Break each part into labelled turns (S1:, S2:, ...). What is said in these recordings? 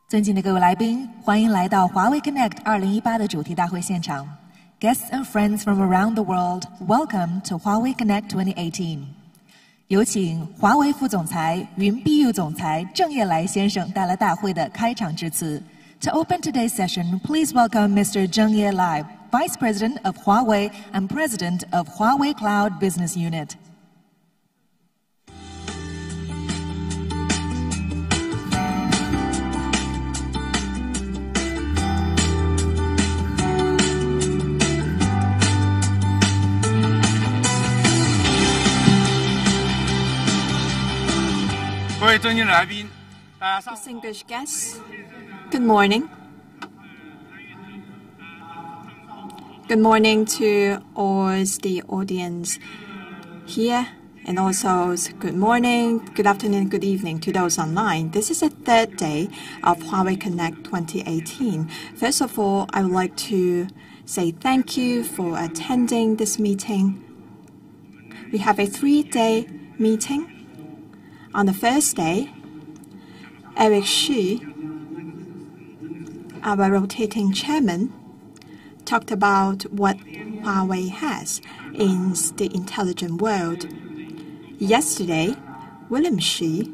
S1: 尊敬的各位来宾，欢迎来到华为 Connect 2018的主题大会现场。Guests and friends from around the world, welcome to Huawei Connect 2018. 有请华为副总裁、云 BU 总裁郑业来先生带来大会的开场致辞。To open today's session, please welcome Mr. Zheng Yelai, Vice President of Huawei and President of Huawei Cloud Business Unit.
S2: 各位尊敬的来宾，大家上午好。
S3: Distinguished guests, good morning. Good morning to all the audience here, and also good morning, good afternoon, good evening to those online. This is the third day of Huawei Connect 2018. First of all, I would like to say thank you for attending this meeting. We have a 3-day meeting. On the first day, Eric Xu, our rotating chairman, talked about what Huawei has in the intelligent world. Yesterday, William Xu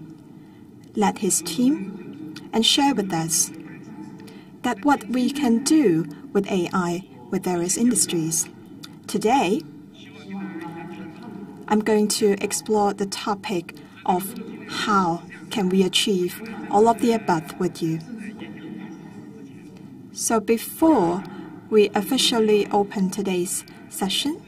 S3: led his team and shared with us that what we can do with AI with various industries. Today, I'm going to explore the topic of how can we achieve all of the above with you. So before we officially open today's session,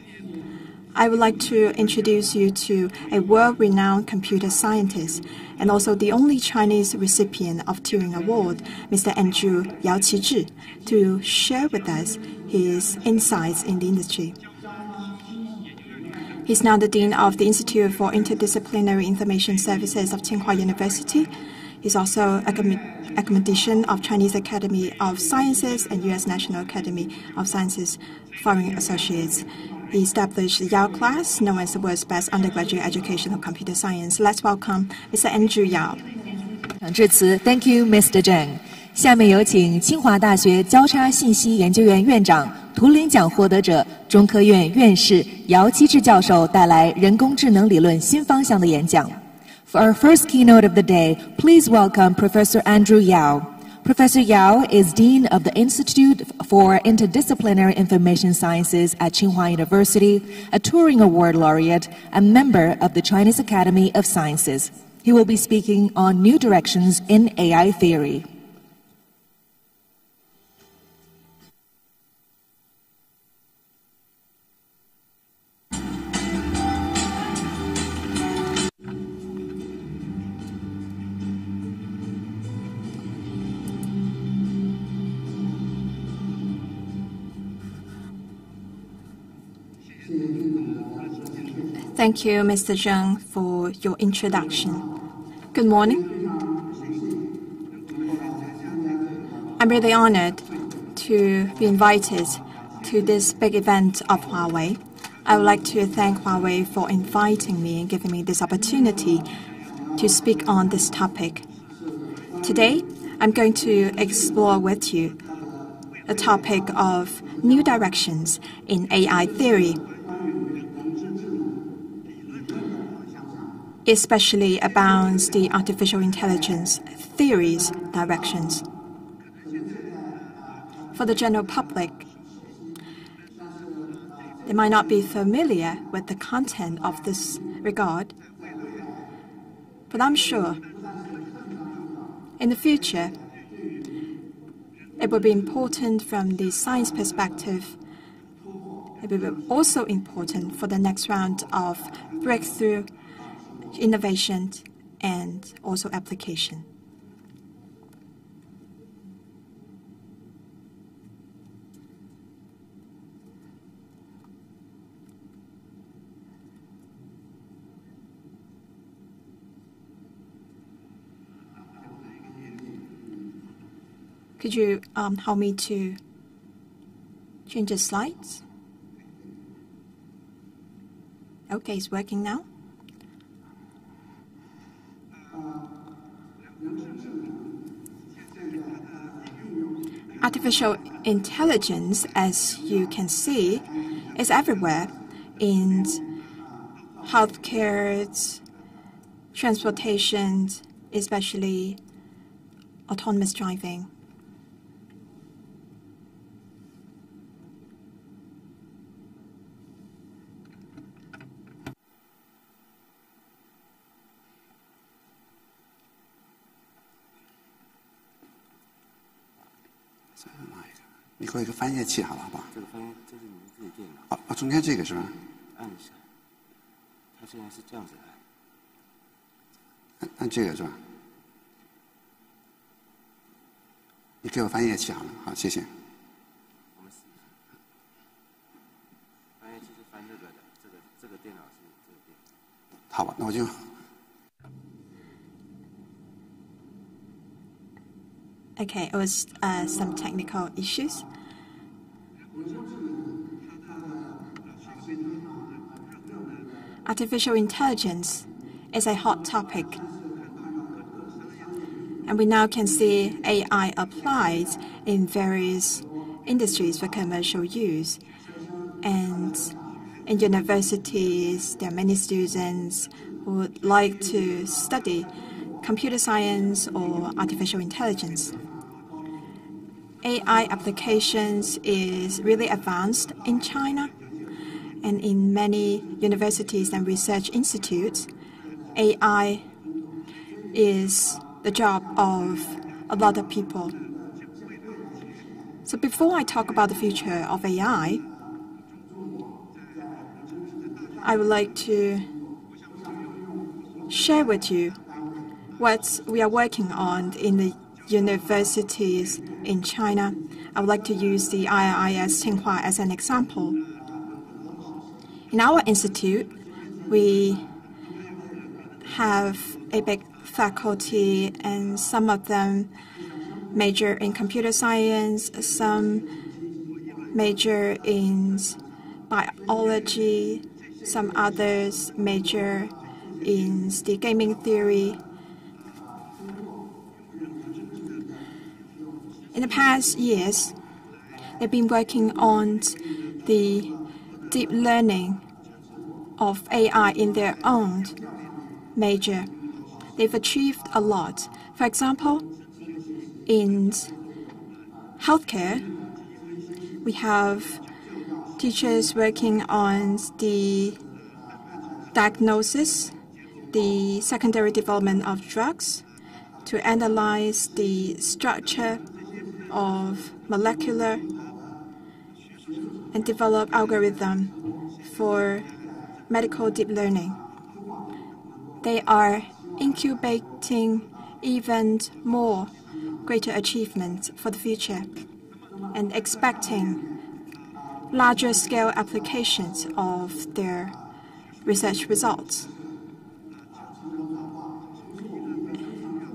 S3: I would like to introduce you to a world-renowned computer scientist and also the only Chinese recipient of Turing Award, Mr. Andrew Yao Chi-Chih, to share with us his insights in the industry. He's now the Dean of the Institute for Interdisciplinary Information Services of Tsinghua University. He's also Academician of Chinese Academy of Sciences and U.S. National Academy of Sciences Foreign Associates. He established the Yao class, known as the world's best undergraduate education of computer science. Let's welcome Mr. Andrew Yao.
S1: 致辞 Thank you, Mr. Zheng. 下面有请清华大学交叉信息研究院院长、图灵奖获得者、中科院院士姚期智教授带来人工智能理论新方向的演讲。For our first keynote of the day, please welcome Professor Andrew Yao. Professor Yao is Dean of the Institute for Interdisciplinary Information Sciences at Tsinghua University, a Turing Award laureate, and member of the Chinese Academy of Sciences. He will be speaking on new directions in AI theory.
S3: Thank you, Mr. Zheng, for your introduction. Good morning. I'm really honored to be invited to this big event of Huawei. I would like to thank Huawei for inviting me and giving me this opportunity to speak on this topic. Today, I'm going to explore with you the topic of new directions in AI theory, especially about the artificial intelligence theories directions. For the general public, they might not be familiar with the content of this regard, but I'm sure in the future it will be important from the science perspective. It will be also important for the next round of breakthrough innovation and also application. Could you help me to change the slides? Okay, it's working now. Artificial intelligence, as you can see, is everywhere in healthcare, transportation, especially autonomous driving.
S4: 你给我一个翻页器好了，好不好？
S5: 这个翻译这是你们自己电脑。
S4: 哦，中间这个是吧？
S5: 按一下，它现在是这样子的。
S4: 按这个是吧？你给我翻页器好了，好，谢谢。
S5: 我们试一下。翻译器是翻这个的，这个电脑是这个电脑。
S4: 好吧，那我就。
S3: Okay, it was some technical issues. Artificial intelligence is a hot topic. And we now can see AI applied in various industries for commercial use. And in universities, there are many students who would like to study computer science or artificial intelligence. AI applications is really advanced in China, and in many universities and research institutes, AI is the job of a lot of people. So before I talk about the future of AI, I would like to share with you what we are working on in the universities in China. I would like to use the IIS Tsinghua as an example. In our institute, we have a big faculty, and some of them major in computer science, some major in biology, some others major in the gaming theory. In the past years, they've been working on the deep learning of AI in their own major. They've achieved a lot. For example, in healthcare, we have teachers working on the diagnosis, the secondary development of drugs, to analyze the structure of molecular and develop algorithm for medical deep learning. They are incubating even more greater achievements for the future and expecting larger scale applications of their research results.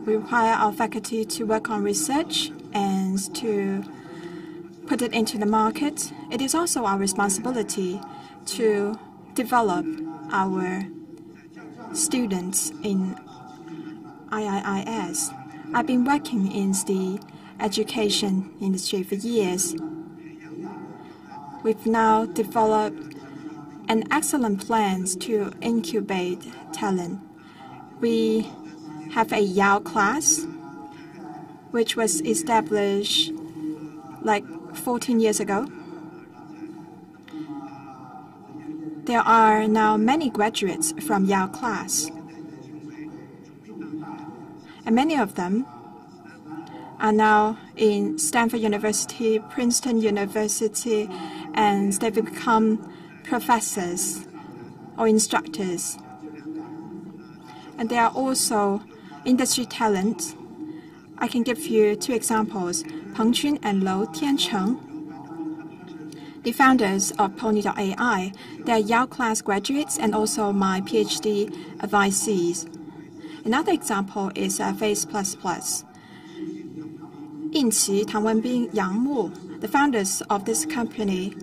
S3: We require our faculty to work on research and to put it into the market. It is also our responsibility to develop our students in IIIS. I've been working in the education industry for years. We've now developed an excellent plan to incubate talent. We have a Yao class, which was established like 14 years ago. There are now many graduates from Yao class, and many of them are now in Stanford University, Princeton University, and they've become professors or instructors. And there are also industry talent. I can give you two examples, Peng Jun and Lou Tiancheng, the founders of Pony.ai. They are Yao class graduates and also my PhD advisees. Another example is Face++. Yinqi, Tang Wenbing, Yang Mu, the founders of this company,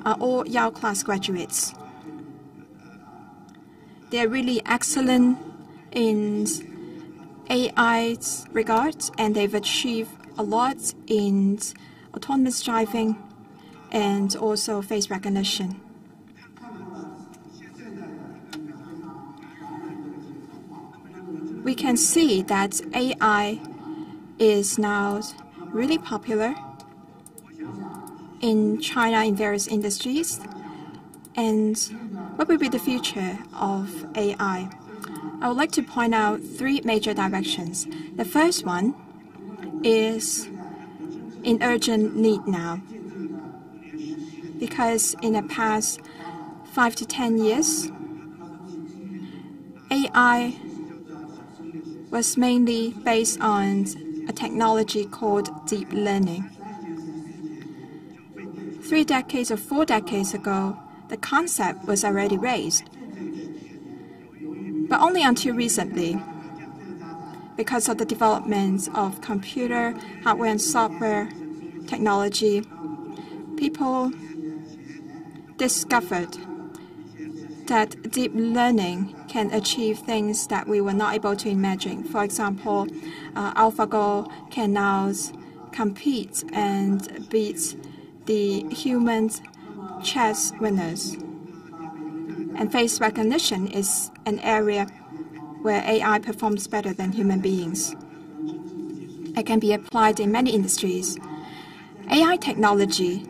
S3: are all Yao class graduates. They are really excellent in AI's regards, and they've achieved a lot in autonomous driving, and also face recognition. We can see that AI is now really popular in China in various industries. And what will be the future of AI? I would like to point out 3 major directions. The first one is in urgent need now, because in the past 5 to 10 years, AI was mainly based on a technology called deep learning. 3 decades or 4 decades ago, the concept was already raised. But only until recently, because of the development of computer, hardware, and software technology, people discovered that deep learning can achieve things that we were not able to imagine. For example, AlphaGo can now compete and beat the human chess winners. And face recognition is an area where AI performs better than human beings. It can be applied in many industries. AI technology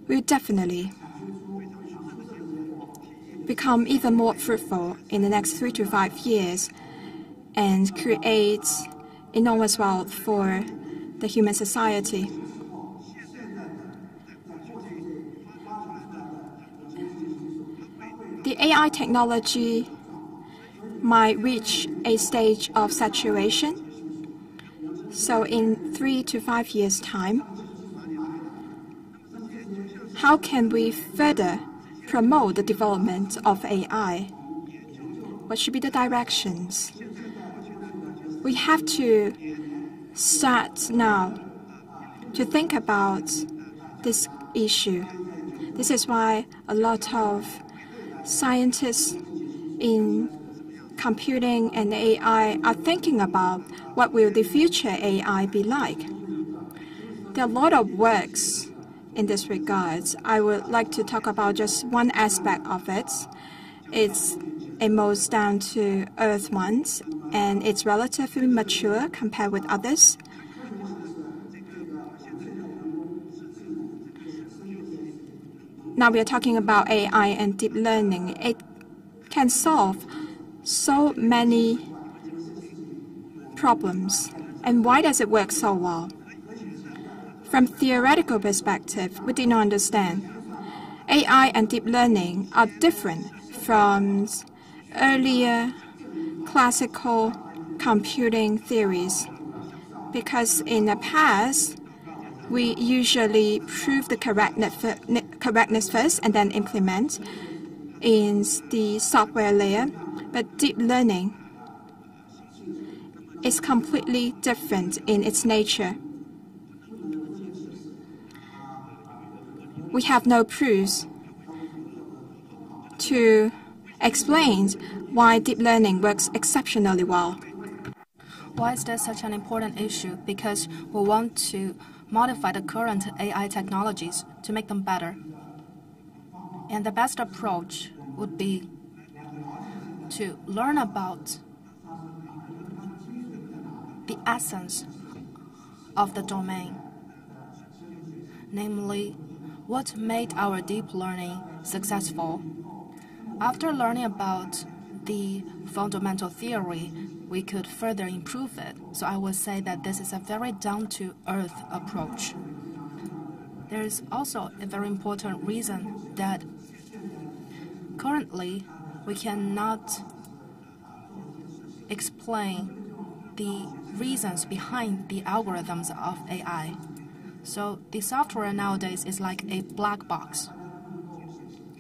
S3: will definitely become even more fruitful in the next 3 to 5 years and create enormous wealth for the human society. The AI technology might reach a stage of saturation. So in 3 to 5 years' time, how can we further promote the development of AI? What should be the directions? We have to start now to think about this issue. This is why a lot of scientists in computing and AI are thinking about what will the future AI be like. There are a lot of works in this regard. I would like to talk about just one aspect of it. It's a most down-to-earth one, and it's relatively mature compared with others. Now we are talking about AI and deep learning. It can solve so many problems. And why does it work so well? From theoretical perspective, we did not understand. AI and deep learning are different from earlier classical computing theories, because in the past, we usually prove the correctness first and then implement in the software layer. But deep learning is completely different in its nature. We have no proofs to explain why deep learning works exceptionally well.
S6: Why is this such an important issue? Because we want to modify the current AI technologies to make them better. And the best approach would be to learn about the essence of the domain, namely, what made our deep learning successful. After learning about the fundamental theory, we could further improve it. So I would say that this is a very down-to-earth approach. There is also a very important reason that currently we cannot explain the reasons behind the algorithms of AI. So the software nowadays is like a black box,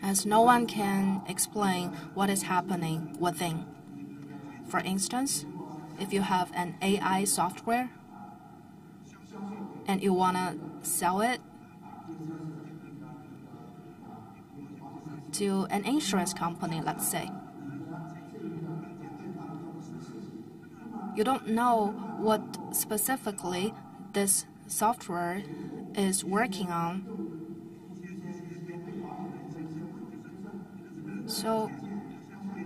S6: as no one can explain what is happening within. For instance, if you have an AI software and you want to sell it to an insurance company, let's say, you don't know what specifically this software is working on. So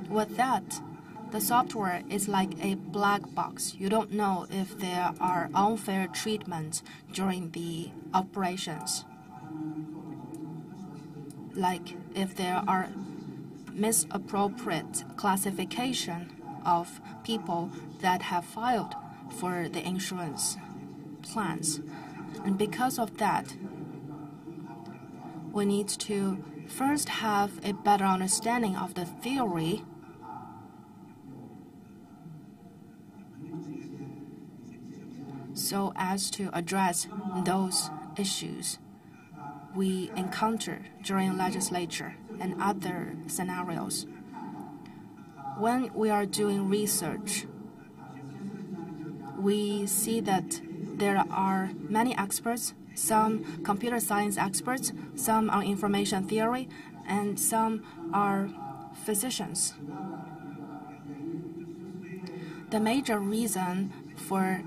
S6: with that, the software is like a black box. You don't know if there are unfair treatments during the operations. Like if there are misappropriate classification of people that have filed for the insurance plans. And because of that, we need to first have a better understanding of the theory so as to address those issues we encounter during legislature and other scenarios. When we are doing research, we see that there are many experts, some computer science experts, some on information theory, and some are physicians. The major reason for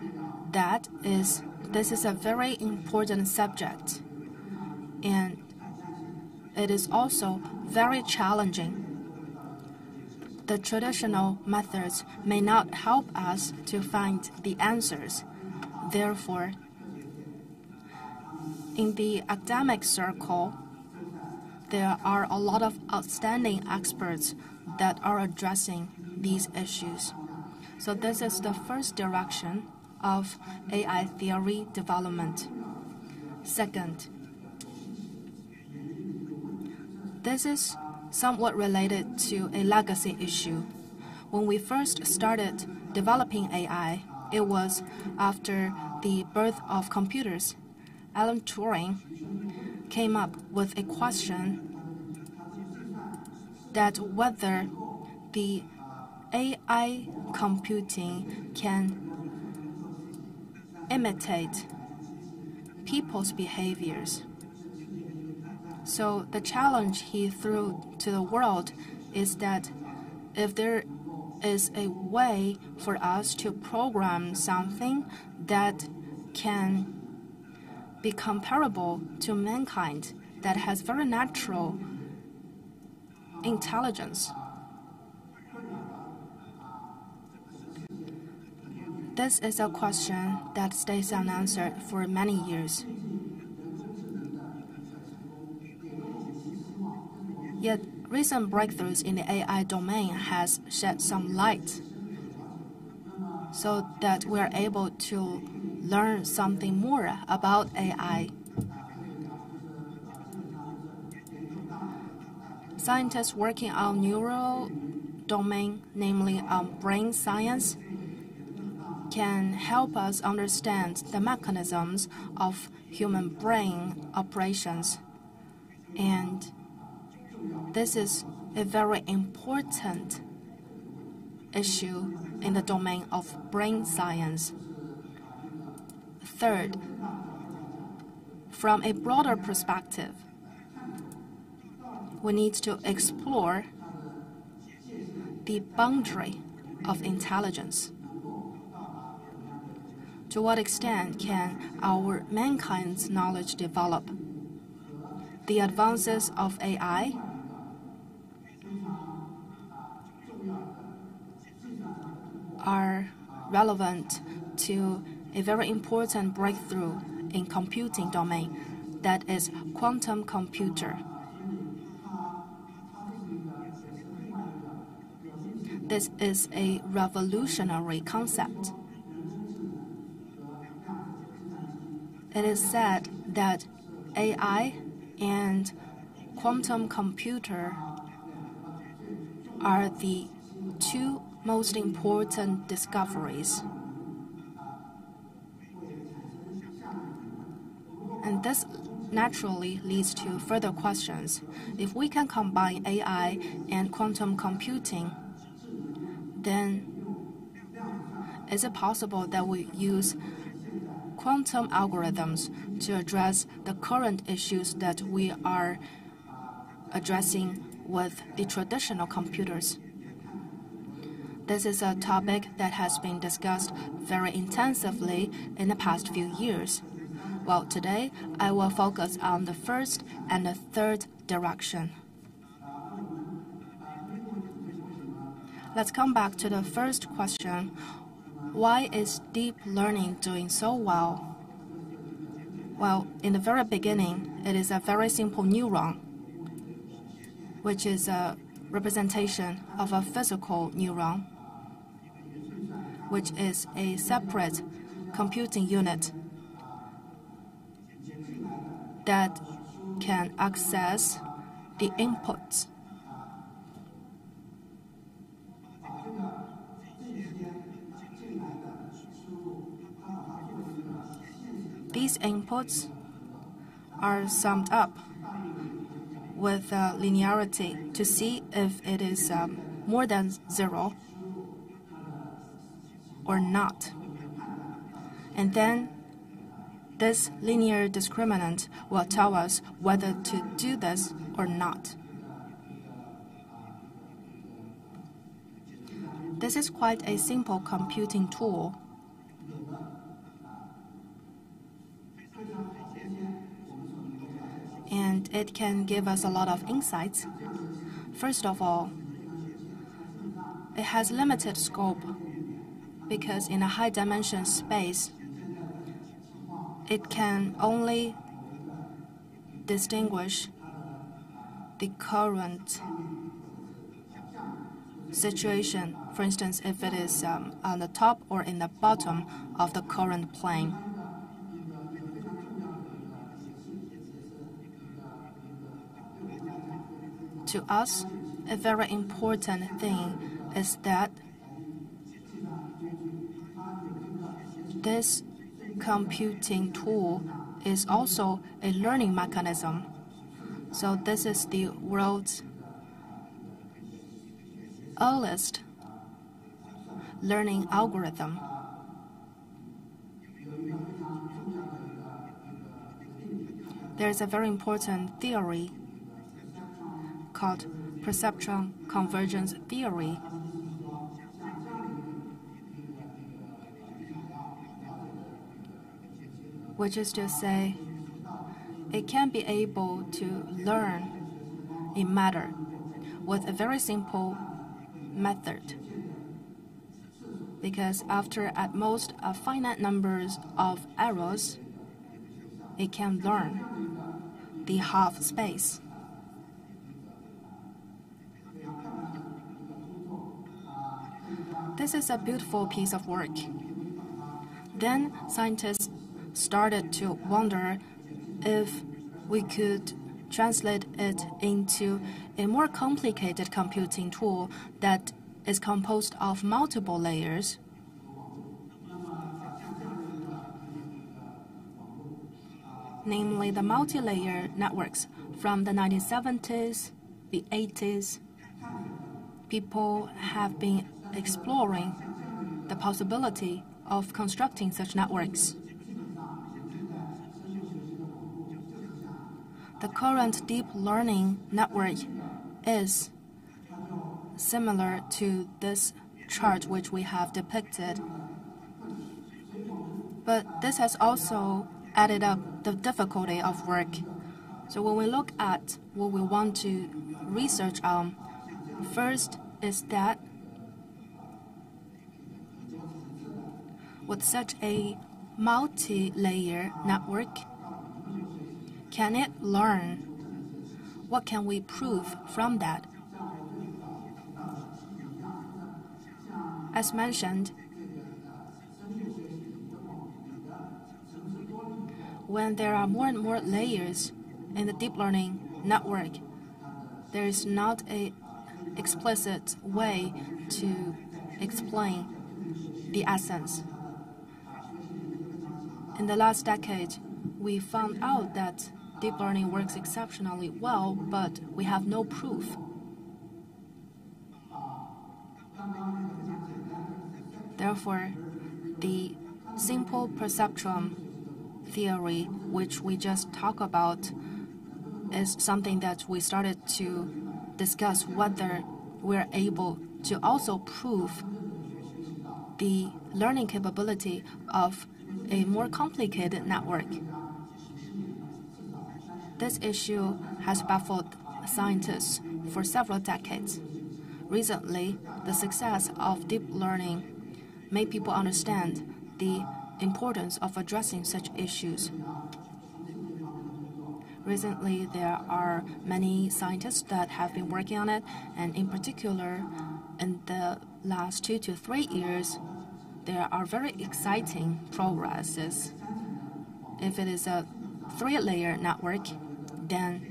S6: that is this is a very important subject, and it is also very challenging. The traditional methods may not help us to find the answers. Therefore, in the academic circle, there are a lot of outstanding experts that are addressing these issues. So this is the first direction of AI theory development. Second, this is somewhat related to a legacy issue. When we first started developing AI, it was after the birth of computers. Alan Turing came up with a question that whether the AI computing can imitate people's behaviors. So the challenge he threw to the world is that if there is a way for us to program something that can be comparable to mankind, that has very natural intelligence. This is a question that stays unanswered for many years. Yet, recent breakthroughs in the AI domain has shed some light so that we're able to learn something more about AI. Scientists working on neural domain, namely on brain science, can help us understand the mechanisms of human brain operations. And this is a very important issue in the domain of brain science. Third, from a broader perspective, we need to explore the boundary of intelligence. To what extent can our mankind's knowledge develop? The advances of AI are relevant to a very important breakthrough in computing domain, that is quantum computer. This is a revolutionary concept. It is said that AI and quantum computer are the two most important discoveries. And this naturally leads to further questions. If we can combine AI and quantum computing, then is it possible that we use quantum algorithms to address the current issues that we are addressing with the traditional computers? This is a topic that has been discussed very intensively in the past few years. Well, today I will focus on the first and the third direction. Let's come back to the first question. Why is deep learning doing so well? Well, in the very beginning, it is a very simple neuron, which is a representation of a physical neuron, which is a separate computing unit that can access the inputs. These inputs are summed up with linearity to see if it is more than 0 or not. And then this linear discriminant will tell us whether to do this or not. This is quite a simple computing tool. And it can give us a lot of insights. First of all, it has limited scope because in a high dimension space, it can only distinguish the current situation. For instance, if it is on the top or in the bottom of the current plane. To us, a very important thing is that this computing tool is also a learning mechanism. So this is the world's earliest learning algorithm. There's a very important theory called perceptron convergence theory. Which is to say, it can be able to learn a matter with a very simple method. Because after at most a finite numbers of errors, it can learn the half space. This is a beautiful piece of work. Then scientists started to wonder if we could translate it into a more complicated computing tool that is composed of multiple layers. Namely, the multi-layer networks from the 1970s, the 80s. People have been exploring the possibility of constructing such networks. The current deep learning network is similar to this chart which we have depicted. But this has also added up the difficulty of work. So when we look at what we want to research on, first is that with such a multi-layer network, can it learn? What can we prove from that? As mentioned, when there are more and more layers in the deep learning network, there is not an explicit way to explain the essence. In the last decade, we found out that deep learning works exceptionally well, but we have no proof. Therefore, the simple perceptron theory, which we just talked about, is something that we started to discuss whether we're able to also prove the learning capability of a more complicated network. This issue has baffled scientists for several decades. Recently, the success of deep learning made people understand the importance of addressing such issues. Recently, there are many scientists that have been working on it, and in particular, in the last 2 to 3 years, there are very exciting progresses. If it is a 3-layer network, then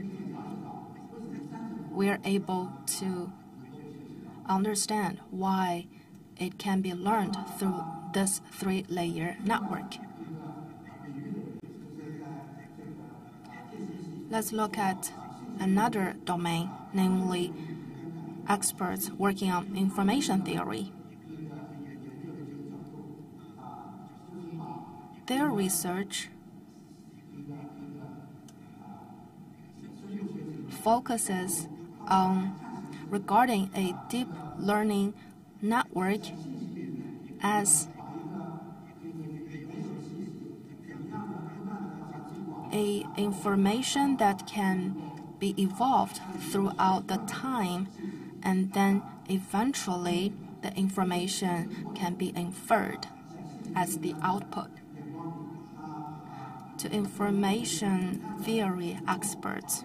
S6: we are able to understand why it can be learned through this 3-layer network. Let's look at another domain, namely experts working on information theory. Their research focuses on regarding a deep learning network as a information that can be evolved throughout the time, and then eventually the information can be inferred as the output. To information theory experts,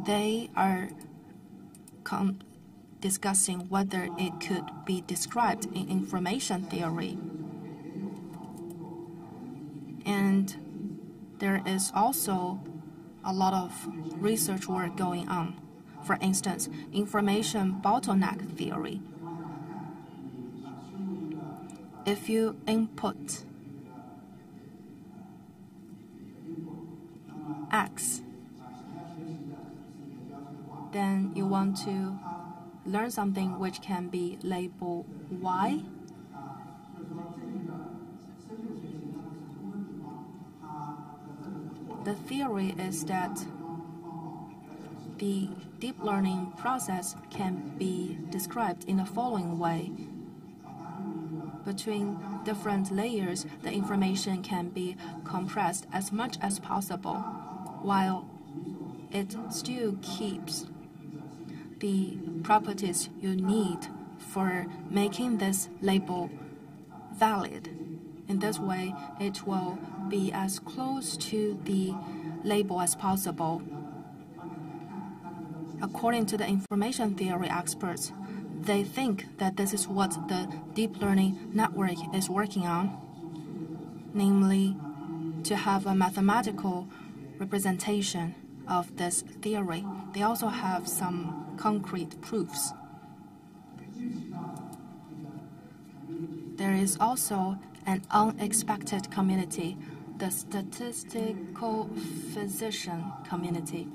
S6: they are discussing whether it could be described in information theory. And there is also a lot of research work going on. For instance, information bottleneck theory. If you input X, then you want to learn something which can be labeled Y. The theory is that the deep learning process can be described in the following way. Between different layers, the information can be compressed as much as possible, while it still keeps the properties you need for making this label valid. In this way, it will be as close to the label as possible. According to the information theory experts, they think that this is what the deep learning network is working on, namely to have a mathematical representation of this theory. They also have some concrete proofs. There is also an unexpected community, the statistical physician community.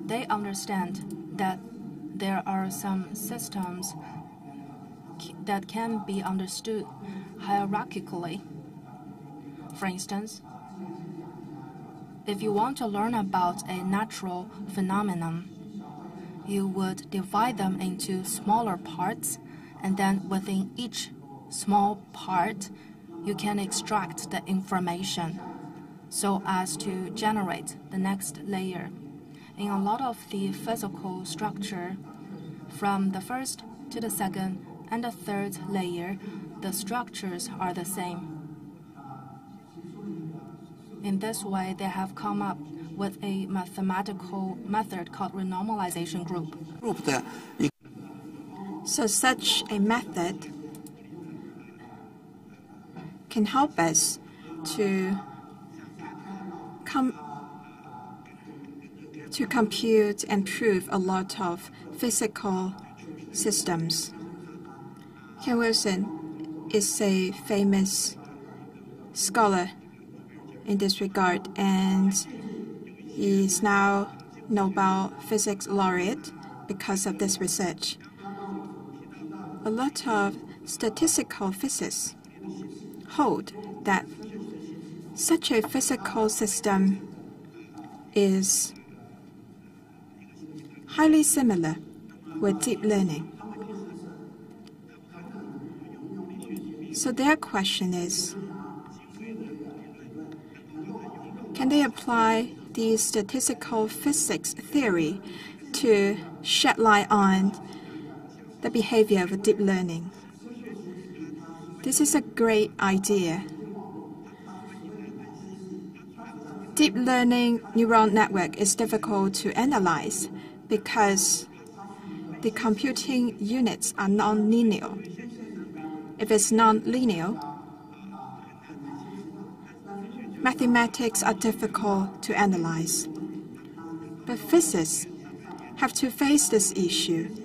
S6: They understand that there are some systems that can be understood hierarchically. For instance, if you want to learn about a natural phenomenon, you would divide them into smaller parts, and then within each small part, you can extract the information so as to generate the next layer. In a lot of the physical structure, from the first to the second and the third layer, the structures are the same. In this way, they have come up with a mathematical method called renormalization group.
S3: So such a method can help us to compute and prove a lot of physical systems. Ken Wilson is a famous scholar in this regard, and he is now Nobel Physics Laureate because of this research. A lot of statistical physicists hold that such a physical system is highly similar with deep learning. So their question is, can they apply the statistical physics theory to shed light on the behavior of deep learning? This is a great idea. Deep learning neural network is difficult to analyze because the computing units are non-linear. If it's non-linear, mathematics are difficult to analyze. But physicists have to face this issue,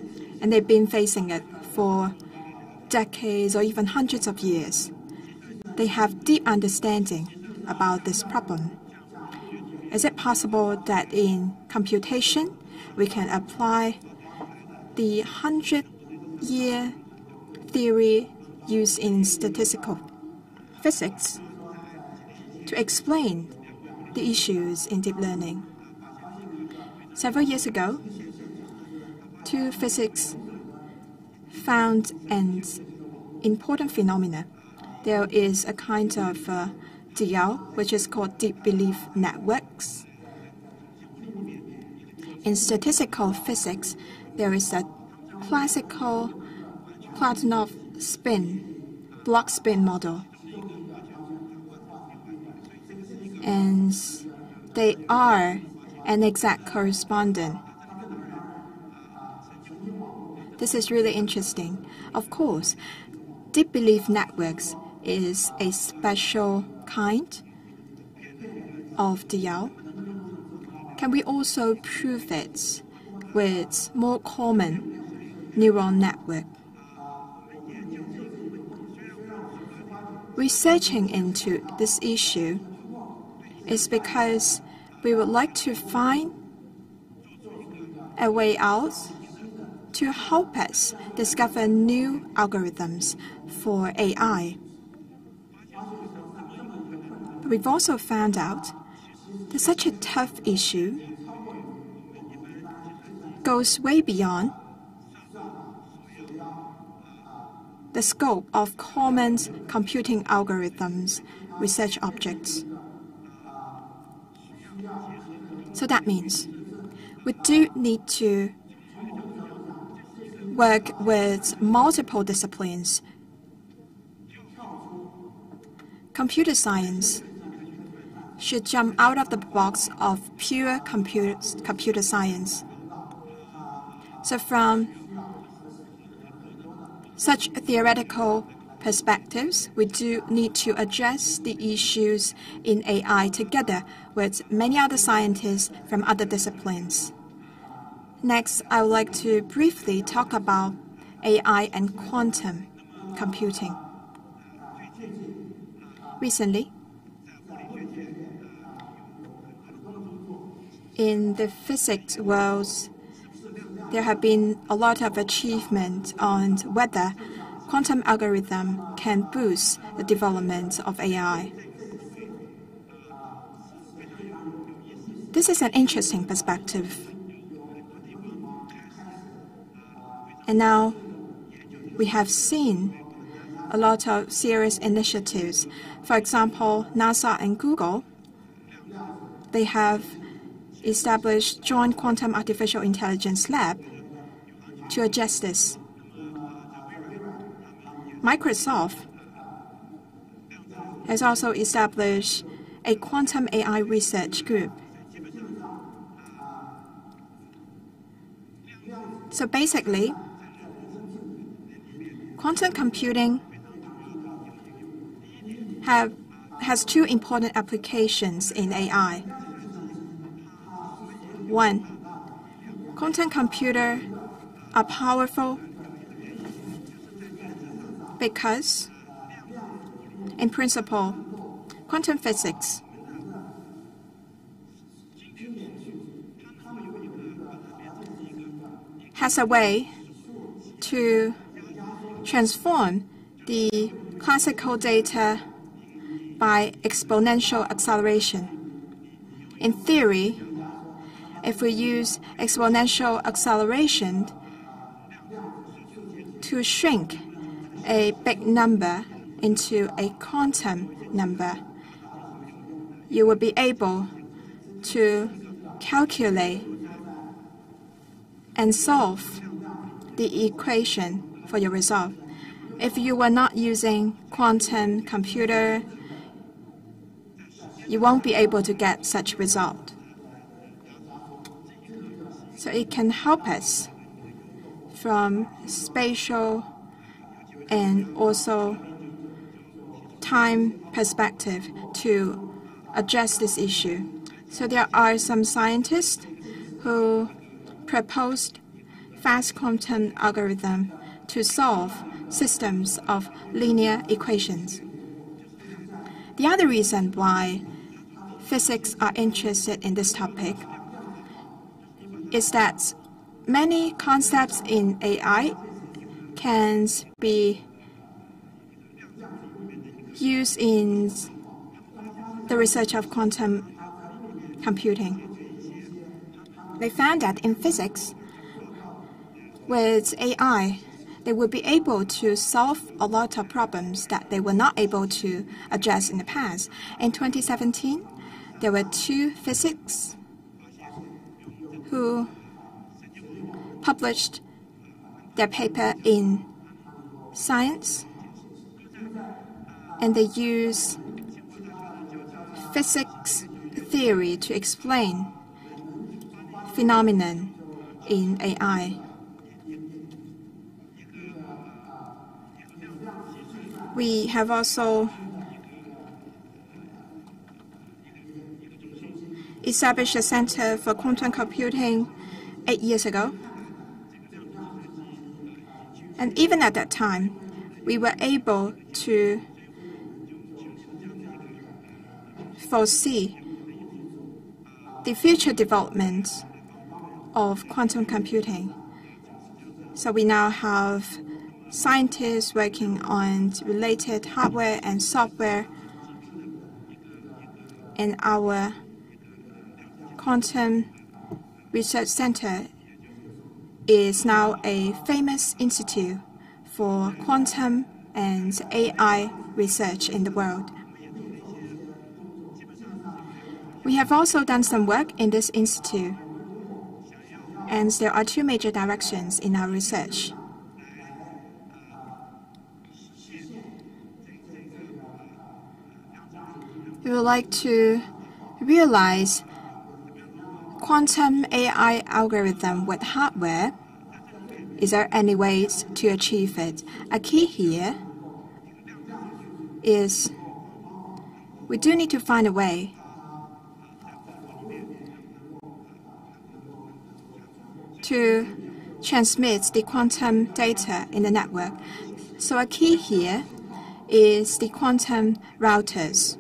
S3: and they've been facing it for decades or even hundreds of years. They have deep understanding about this problem. Is it possible that in computation, we can apply the 100-year theory used in statistical physics to explain the issues in deep learning? Several years ago, two physicists found an important phenomenon. There is a kind of DL, which is called deep belief networks. In statistical physics, there is a classical Platonov block spin model. And they are an exact correspondent. This is really interesting. Of course, deep belief networks is a special kind of DL. Can we also prove it with more common neural network? Researching into this issue is because we would like to find a way out to help us discover new algorithms for AI. But we've also found out that such a tough issue goes way beyond the scope of common computing algorithms research objects. So that means we do need to work with multiple disciplines. Computer science should jump out of the box of pure computer science. So from such theoretical perspectives, we do need to address the issues in AI together with many other scientists from other disciplines. Next, I would like to briefly talk about AI and quantum computing. Recently, in the physics world, there have been a lot of achievement on whether quantum algorithm can boost the development of AI. This is an interesting perspective. And now we have seen a lot of serious initiatives. For example, NASA and Google, they have established Joint Quantum Artificial Intelligence Lab to address this. Microsoft has also established a quantum AI research group. So basically, quantum computing has two important applications in AI. One, quantum computers are powerful because, in principle, quantum physics has a way to transform the classical data by exponential acceleration. In theory, if we use exponential acceleration to shrink a big number into a quantum number, you will be able to calculate and solve the equation for your result. If you were not using quantum computer, you won't be able to get such result. So it can help us from spatial and also time perspective to address this issue. So there are some scientists who proposed fast quantum algorithm to solve systems of linear equations. The other reason why physics are interested in this topic is that many concepts in AI can be used in the research of quantum computing. They found that in physics, with AI, they will be able to solve a lot of problems that they were not able to address in the past. In 2017, there were 2 physicists who published their paper in Science, and they use physics theory to explain phenomenon in AI. We have also established a Center for Quantum Computing 8 years ago. And even at that time, we were able to foresee the future development of quantum computing. So we now have scientists working on related hardware and software, and our Quantum Research Center is now a famous institute for quantum and AI research in the world. We have also done some work in this institute, and there are 2 major directions in our research. We would like to realize quantum AI algorithm with hardware. Is there any ways to achieve it? A key here is we do need to find a way to transmit the quantum data in the network. So a key here is the quantum routers,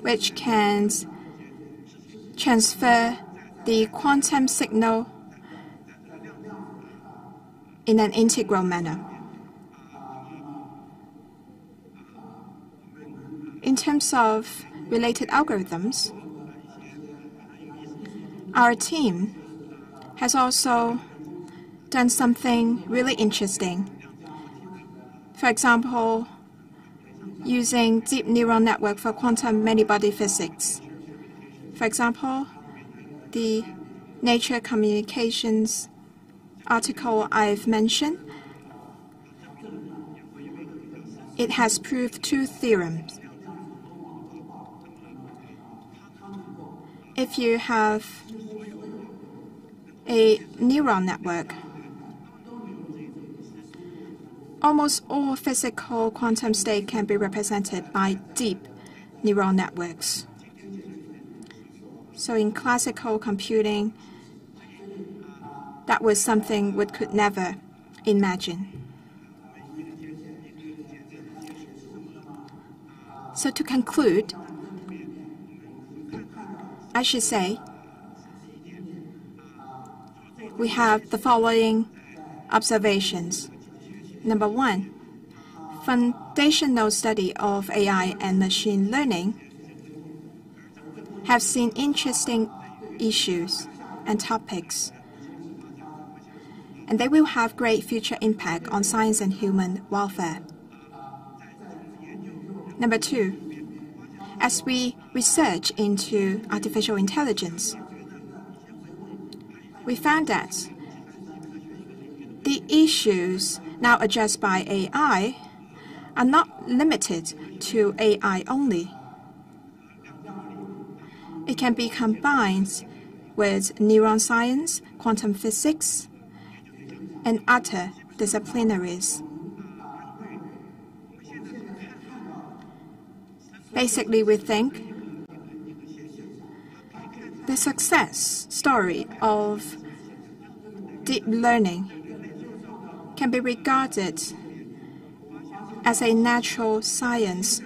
S3: which can transfer the quantum signal in an integral manner. In terms of related algorithms, our team has also done something really interesting. For example, using deep neural network for quantum many-body physics. For example, the Nature Communications article I've mentioned, it has proved 2 theorems. If you have a neural network, almost all physical quantum states can be represented by deep neural networks. So in classical computing, that was something we could never imagine. So to conclude, I should say we have the following observations. Number 1, foundational study of AI and machine learning have seen interesting issues and topics, and they will have great future impact on science and human welfare. Number 2, As we research into artificial intelligence, we found that the issues now addressed by AI are not limited to AI only. It can be combined with neuron science, quantum physics, and other disciplinaries. Basically, we think the success story of deep learning can be regarded as a natural science.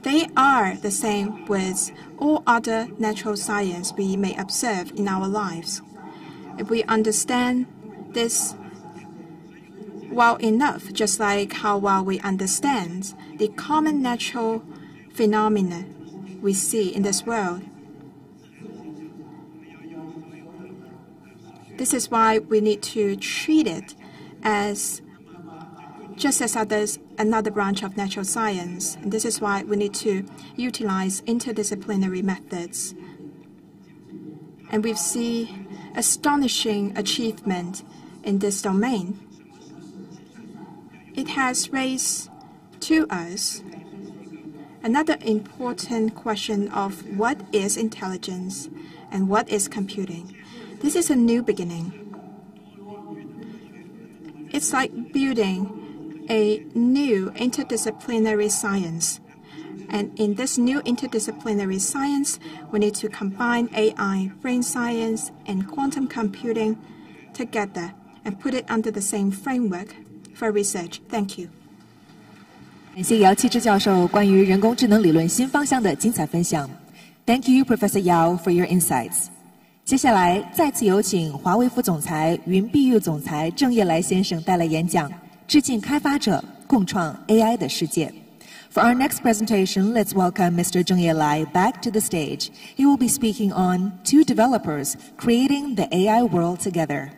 S3: They are the same with all other natural science we may observe in our lives. If we understand this well enough, just like how well we understand the common natural phenomena we see in this world, this is why we need to treat it as just as another branch of natural science. And this is why we need to utilize interdisciplinary methods. And we've seen astonishing achievement in this domain. It has raised to us another important question of what is intelligence and what is computing. This is a new beginning. It's like building a new interdisciplinary science. And in this new interdisciplinary science, we need to combine AI, brain science, and quantum computing together and put it under the same framework for research. Thank you.
S1: 感谢姚启智教授关于人工智能理论新方向的精彩分享。Thank you, Professor Yao, for your insights. 接下来再次有请华为副总裁、云碧玉总裁郑业来先生带来演讲，致敬开发者，共创 AI 的世界。For our next presentation, let's welcome Mr. Zheng Yelai back to the stage. He will be speaking on two developers creating the AI world together.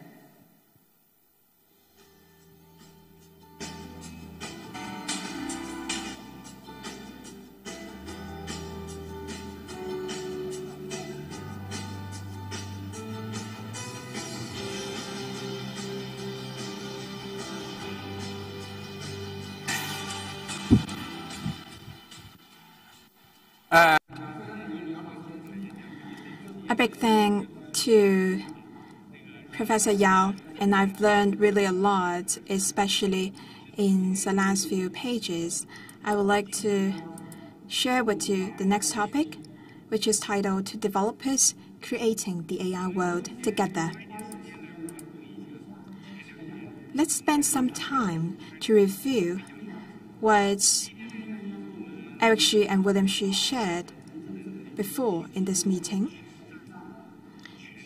S3: A big thank to Professor Yao, and I've learned really a lot, especially in the last few pages. I would like to share with you the next topic, which is titled "To Developers Creating the AI World Together." Let's spend some time to review what Eric Xu and William Xu shared before in this meeting.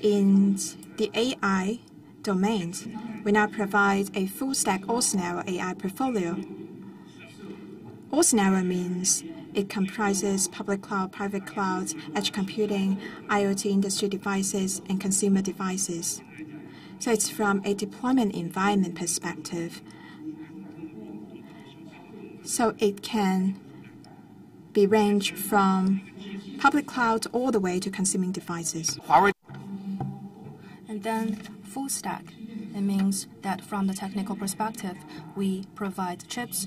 S3: In the AI domains, we now provide a full-stack all-scenario AI portfolio. All-scenario means it comprises public cloud, private cloud, edge computing, IoT industry devices, and consumer devices. So it's from a deployment environment perspective. So it can be ranged from public cloud all the way to consuming devices.
S2: Huawei.
S6: And then full stack. It means that from the technical perspective, we provide chips,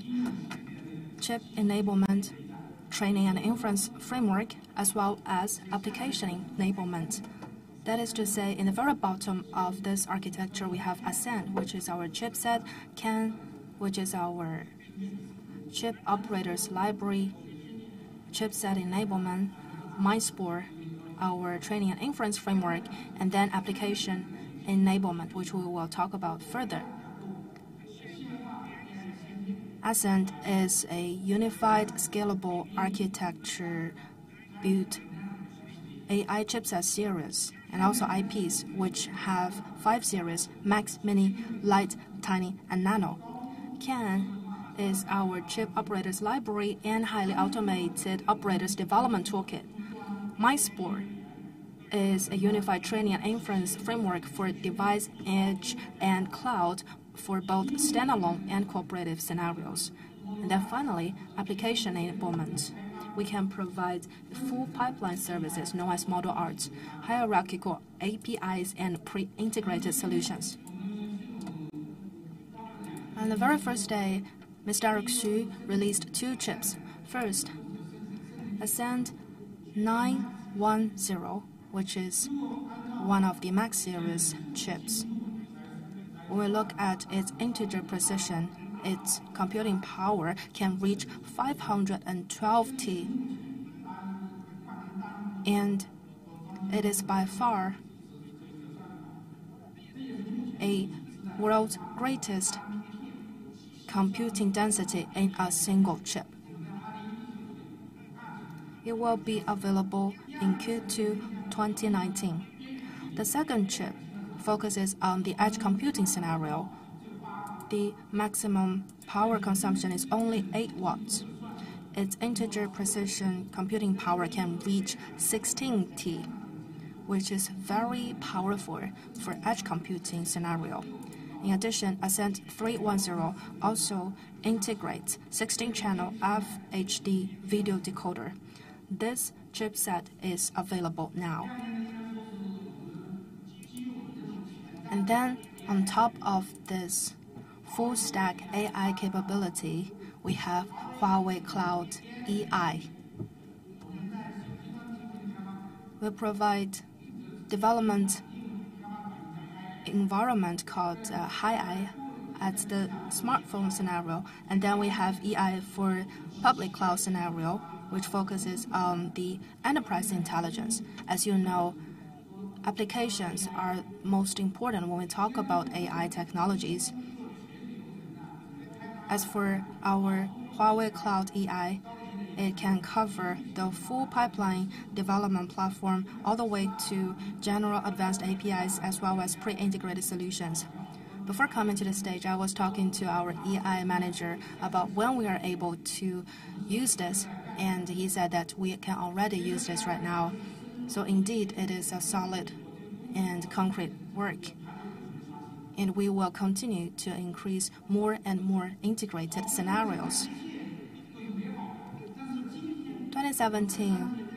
S6: chip enablement, training and inference framework, as well as application enablement. That is to say, in the very bottom of this architecture, we have Ascend, which is our chipset, CAN, which is our chip operators library, chipset enablement, MindSpore, our training and inference framework, and then application enablement, which we will talk about further. Ascend is a unified, scalable architecture built AI chipset series and also IPs, which have 5 series: Max, Mini, Light, Tiny, and Nano. CAN is our chip operators library and highly automated operators development toolkit. MindSpore is a unified training and inference framework for device, edge, and cloud for both standalone and cooperative scenarios. And then finally, application enablement. we can provide full pipeline services known as ModelArts, hierarchical APIs, and pre-integrated solutions. On the very first day, Mr. Eric Xu released 2 chips. First, Ascend 910, which is one of the Max series chips. When we look at its integer precision, its computing power can reach 512 T, and it is by far a world's greatest computing density in a single chip. It will be available in Q2 2019. The second chip focuses on the edge computing scenario. The maximum power consumption is only 8 watts. Its integer precision computing power can reach 16 T, which is very powerful for edge computing scenario. In addition, Ascend 310 also integrates 16-channel FHD video decoder. This chipset is available now. And then, on top of this full-stack AI capability, we have Huawei Cloud EI. We provide development environment called HiLens at the smartphone scenario, and then we have EI for public cloud scenario, which focuses on the enterprise intelligence. As you know, applications are most important when we talk about AI technologies. As for our Huawei Cloud EI, it can cover the full pipeline development platform all the way to general advanced APIs as well as pre-integrated solutions. Before coming to the stage, I was talking to our EI manager about when we are able to use this, and he said that we can already use this right now. So indeed, it is a solid and concrete work. And we will continue to increase more and more integrated scenarios. 2017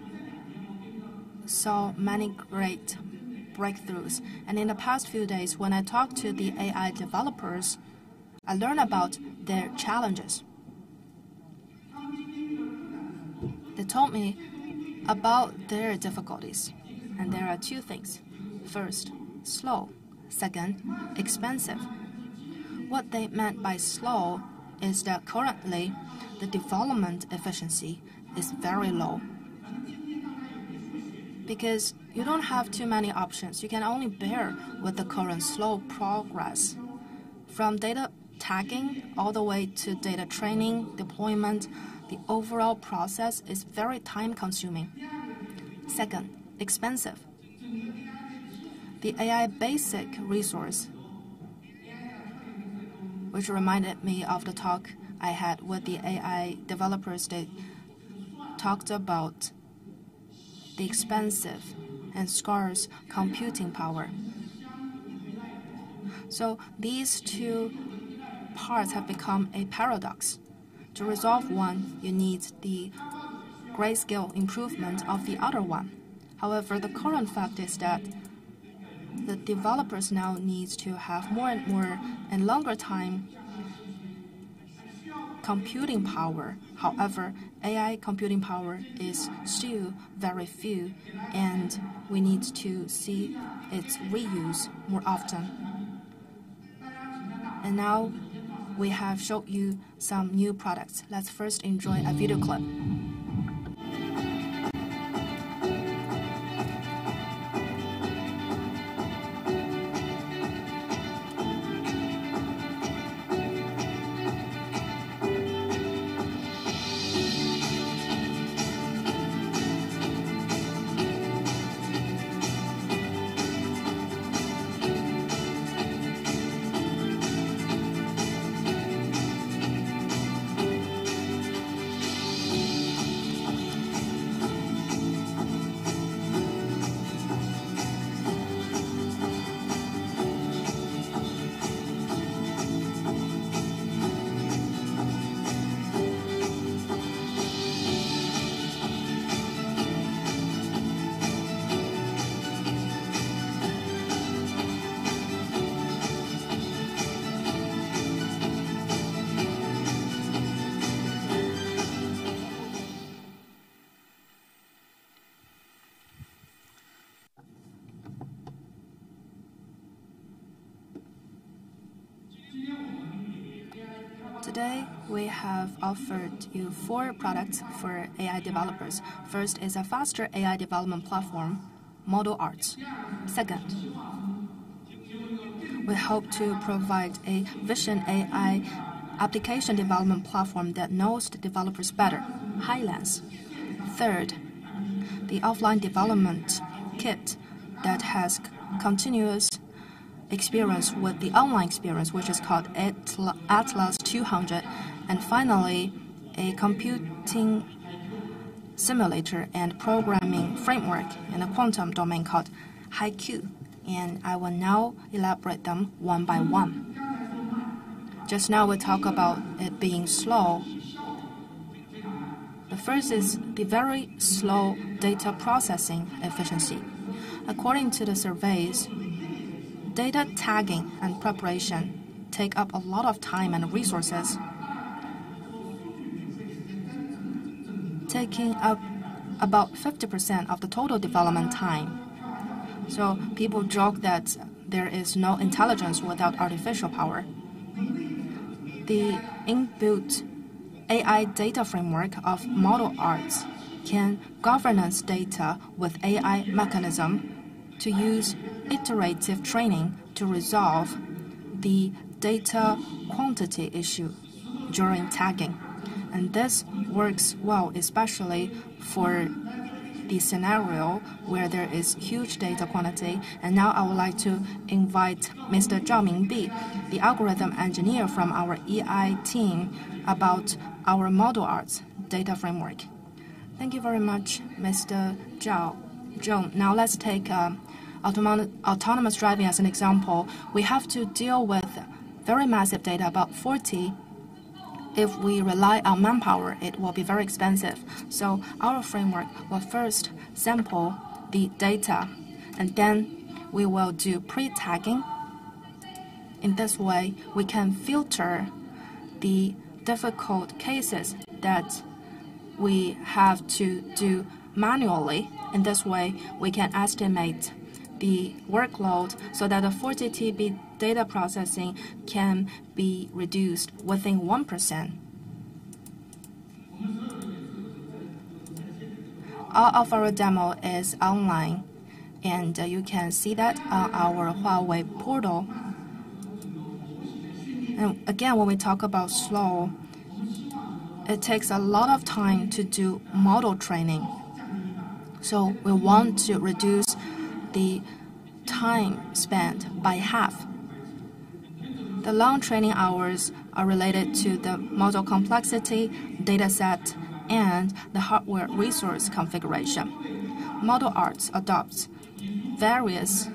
S6: saw many great breakthroughs. And in the past few days, when I talked to the AI developers, I learned about their challenges. They told me about their difficulties. And there are 2 things. First, slow. Second, expensive. What they meant by slow is that currently the development efficiency is very low. Because you don't have too many options. You can only bear with the current slow progress. From data tagging all the way to data training, deployment, the overall process is very time-consuming. Second, expensive. The AI basic resource, which reminded me of the talk I had with the AI developers. They talked about the expensive and scarce computing power. So these 2 parts have become a paradox. To resolve one, you need the grayscale improvement of the other one. However, the current fact is that the developers now need to have more and more and longer time computing power. However, AI computing power is still very few, and we need to see its reuse more often. And now we have showed you some new products. Let's first enjoy a video clip. Today, we have offered you 4 products for AI developers. First is a faster AI development platform, ModelArts. Second, we hope to provide a vision AI application development platform that knows the developers better, HiLens. Third, the offline development kit that has continuous experience with the online experience, which is called Atlas 200. And finally, a computing simulator and programming framework in a quantum domain called HiQ. And I will now elaborate them one by one. Just now we talk about it being slow. The first is the very slow data processing efficiency. According to the surveys, data tagging and preparation take up a lot of time and resources, taking up about 50% of the total development time. So people joke that there is no intelligence without artificial power. The inbuilt AI data framework of ModelArts can governance data with AI mechanism to use iterative training to resolve the data quantity issue during tagging. And this works well, especially for the scenario where there is huge data quantity. And now I would like to invite Mr. Zhao Mingbi, the algorithm engineer from our EI team, about our ModelArts data framework. Thank you very much, Mr. Zhao. Zheng, now let's take autonomous driving as an example. We have to deal with very massive data, about 40. If we rely on manpower, it will be very expensive. So our framework will first sample the data, and then we will do pre-tagging. In this way, we can filter the difficult cases that we have to do manually. In this way, we can estimate the workload so that the 40 TB data processing can be reduced within 1%. All of our demo is online, and you can see that on our Huawei portal. And again, when we talk about slow, it takes a lot of time to do model training. So we want to reduce the time spent by half. The long training hours are related to the model complexity, dataset, and the hardware resource configuration. ModelArts adopts various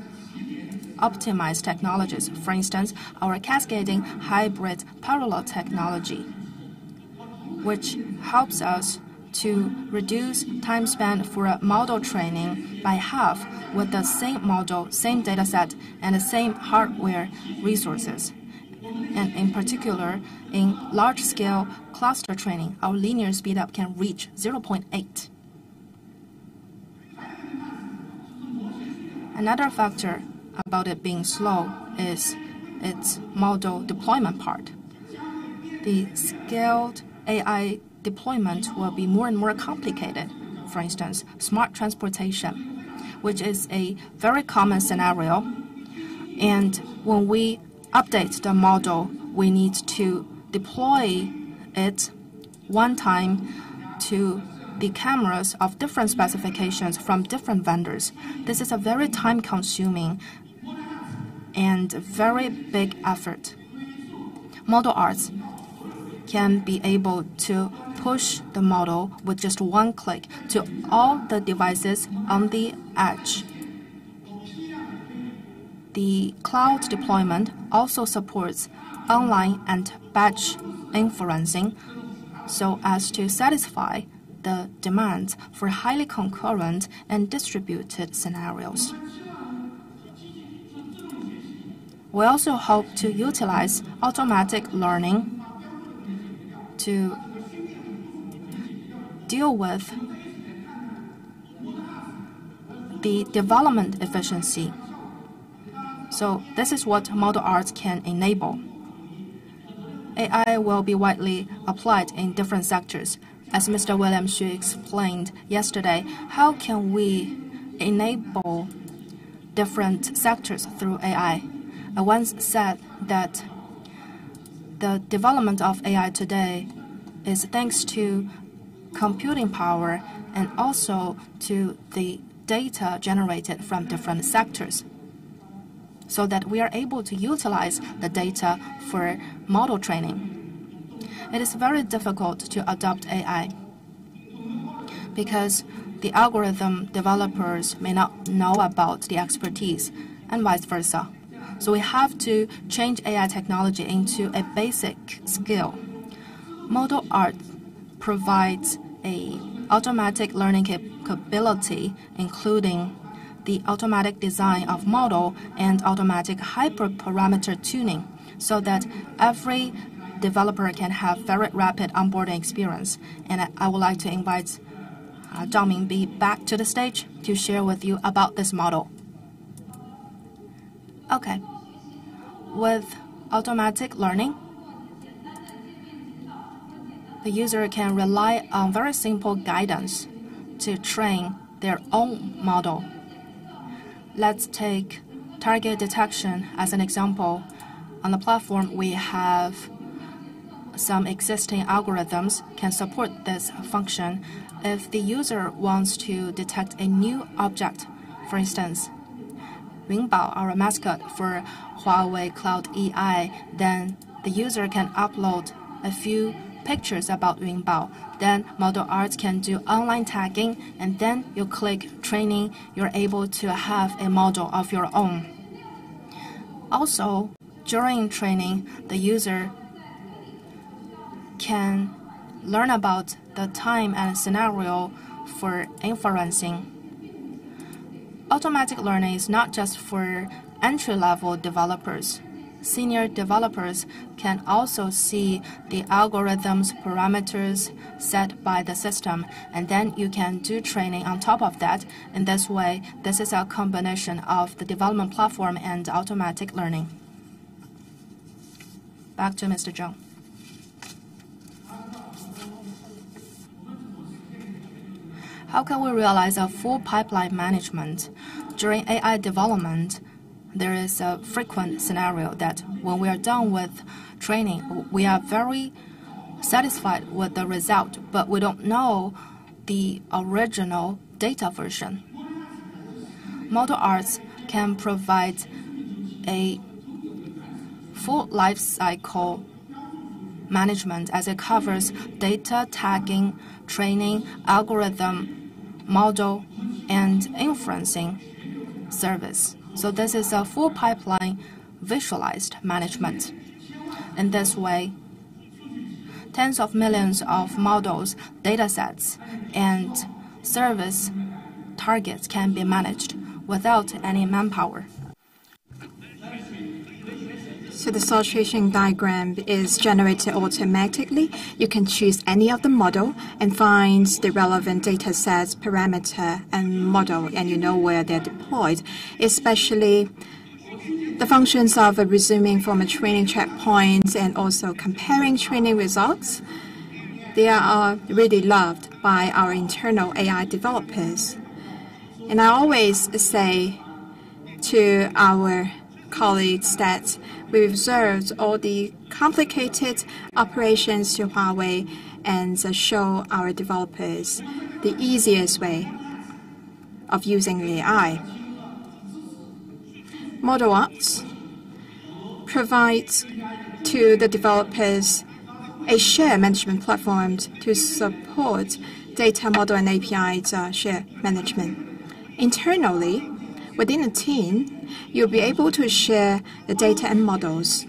S6: optimized technologies. For instance, our cascading hybrid parallel technology, which helps us to reduce time spent for model training by half with the same model, same dataset, and the same hardware resources. And in particular, in large-scale cluster training, our linear speedup can reach 0.8. Another factor about it being slow is its model deployment part. The scaled AI deployment will be more and more complicated. For instance, smart transportation, which is a very common scenario. And when we update the model, we need to deploy it one time to the cameras of different specifications from different vendors. This is a very time-consuming and very big effort. ModelArts can be able to push the model with just one click to all the devices on the edge. The cloud deployment also supports online and batch inferencing so as to satisfy the demands for highly concurrent and distributed scenarios. We also hope to utilize automatic learning to deal with the development efficiency. So this is what ModelArts can enable. AI will be widely applied in different sectors. As Mr. William Xu explained yesterday, how can we enable different sectors through AI? I once said that the development of AI today is thanks to computing power and also to the data generated from different sectors, so that we are able to utilize the data for model training. It is very difficult to adopt AI because the algorithm developers may not know about the expertise and vice versa. So we have to change AI technology into a basic skill. ModelArts provides an automatic learning capability, including the automatic design of model and automatic hyperparameter tuning, so that every developer can have very rapid onboarding experience. And I would like to invite Zhang Mingbi back to the stage to share with you about this model. Okay. With automatic learning, the user can rely on very simple guidance to train their own model. Let's take target detection as an example. On the platform, we have some existing algorithms can support this function. If the user wants to detect a new object, for instance, Yunbao, our mascot for Huawei Cloud EI, then the user can upload a few pictures about Yunbao. Then ModelArts can do online tagging, and then you click training, you're able to have a model of your own. Also, during training, the user can learn about the time and scenario for inferencing. Automatic learning is not just for entry-level developers. Senior developers can also see the algorithms parameters set by the system, and then you can do training on top of that. In this way, this is a combination of the development platform and automatic learning. Back to Mr. Zheng. How can we realize a full pipeline management? During AI development, there is a frequent scenario that when we are done with training, we are very satisfied with the result, but we don't know the original data version. ModelArts can provide a full life cycle management as it covers data tagging, training, algorithm, model, and inferencing service. So this is a full pipeline visualized management. In this way, tens of millions of models, datasets, and service targets can be managed without any manpower.
S3: So the saturation diagram is generated automatically. You can choose any of the model and find the relevant data sets, parameter, and model, and you know where they're deployed, especially the functions of resuming from a training checkpoint and also comparing training results. They are really loved by our internal AI developers. And I always say to our colleagues that we observed all the complicated operations to Huawei and show our developers the easiest way of using AI. ModelArts provides to the developers a shared management platform to support data model and APIs share management. Internally, within a team, you'll be able to share the data and models.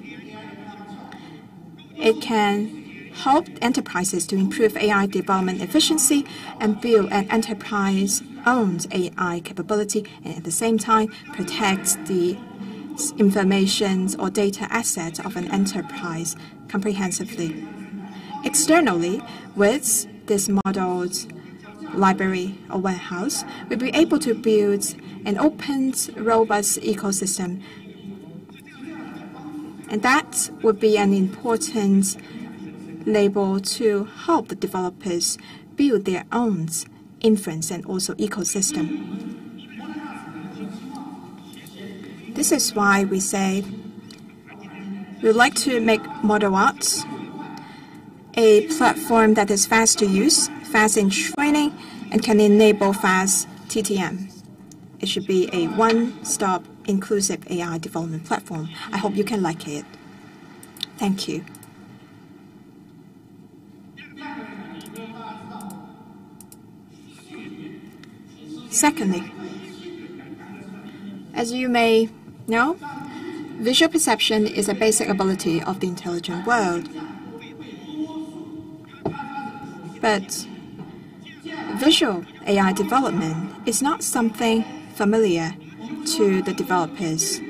S3: It can help enterprises to improve AI development efficiency and build an enterprise-owned AI capability, and at the same time protect the information or data assets of an enterprise comprehensively. Externally, with this model's library or warehouse, we'll be able to build an open, robust ecosystem And that would be an important label to help the developers build their own inference and also ecosystem. This is why we say we would like to make ModelArts a platform that is fast to use, fast in training, and can enable fast TTM. It should be a one-stop inclusive AI development platform. I hope you can like it. Thank you. Secondly, as you may know, visual perception is a basic ability of the intelligent world. But visual AI development is not something familiar to the developers.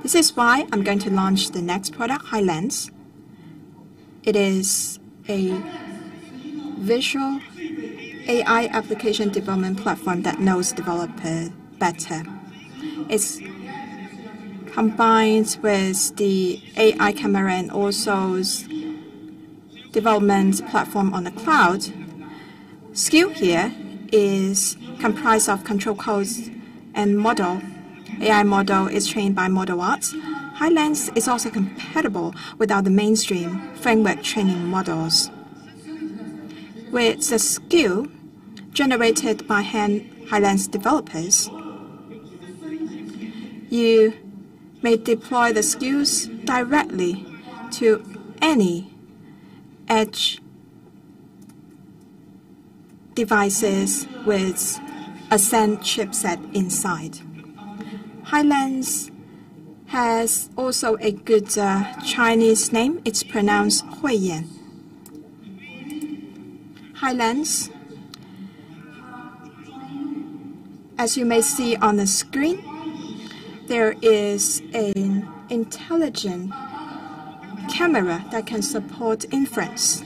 S3: This is why I'm going to launch the next product, HiLens. It is a visual AI application development platform that knows developer better. It's combined with the AI camera and also development platform on the cloud. Skill here is comprised of control codes and model. AI model is trained by ModelArts. HiLens is also compatible with the mainstream framework training models. With the skill generated by HiLens developers, you may deploy the skills directly to any edge devices with a Zen chipset inside. HiLens has also a good Chinese name. It's pronounced Huiyan. HiLens, as you may see on the screen, there is an intelligent camera that can support inference.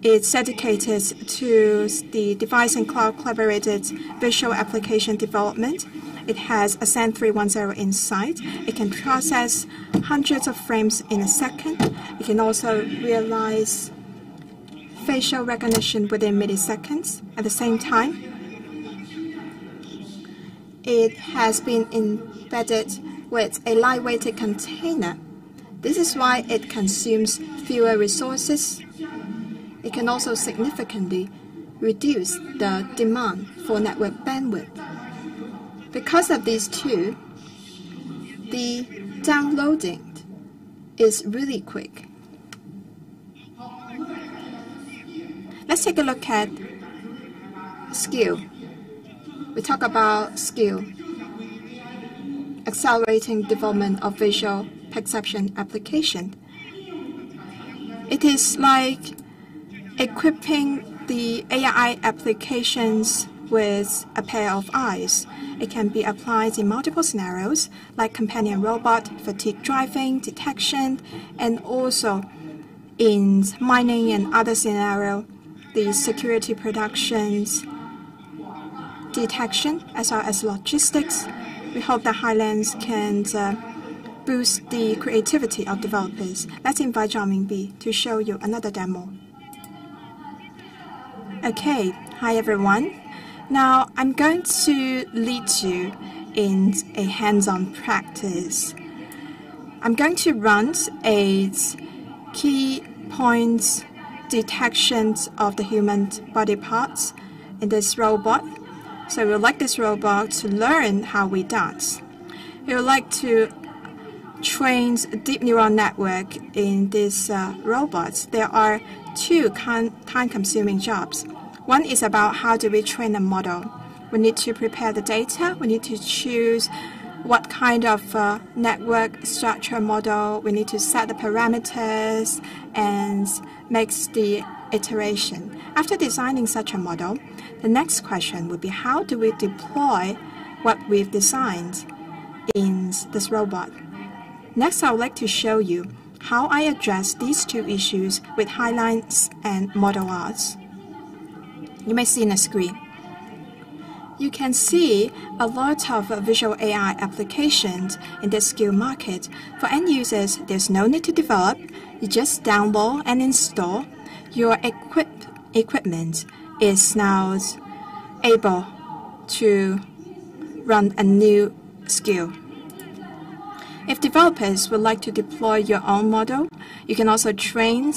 S3: It's dedicated to the device and cloud collaborated visual application development. It has a Zen 310 inside. It can process hundreds of frames in a second. It can also realize facial recognition within milliseconds. At the same time, it has been embedded with a lightweighted container. This is why it consumes fewer resources. It can also significantly reduce the demand for network bandwidth. Because of these two, the downloading is really quick. Let's take a look at skill. We talk about skill, accelerating development of visual perception application. It is like equipping the AI applications with a pair of eyes. It can be applied in multiple scenarios, like companion robot, fatigue driving, detection, and also in mining and other scenarios, the security productions, detection, as well as logistics. We hope that HiLens can boost the creativity of developers. Let's invite Zhang Mingbi to show you another demo. Okay, hi everyone. Now I'm going to lead you in a hands-on practice. I'm going to run a key point detection of the human body parts in this robot. So we would like this robot to learn how we dance. We would like to train a deep neural network in these robots. There are two time-consuming jobs. One is about how do we train a model. We need to prepare the data. We need to choose what kind of network structure model. We need to set the parameters and make the iteration. After designing such a model, the next question would be how do we deploy what we've designed in this robot. Next, I would like to show you how I address these two issues with HiLens and ModelArts. You may see on the screen. you can see a lot of visual AI applications in the skill market. For end users, there's no need to develop. You just download and install. Your equipment is now able to run a new skill. If developers would like to deploy your own model, you can also train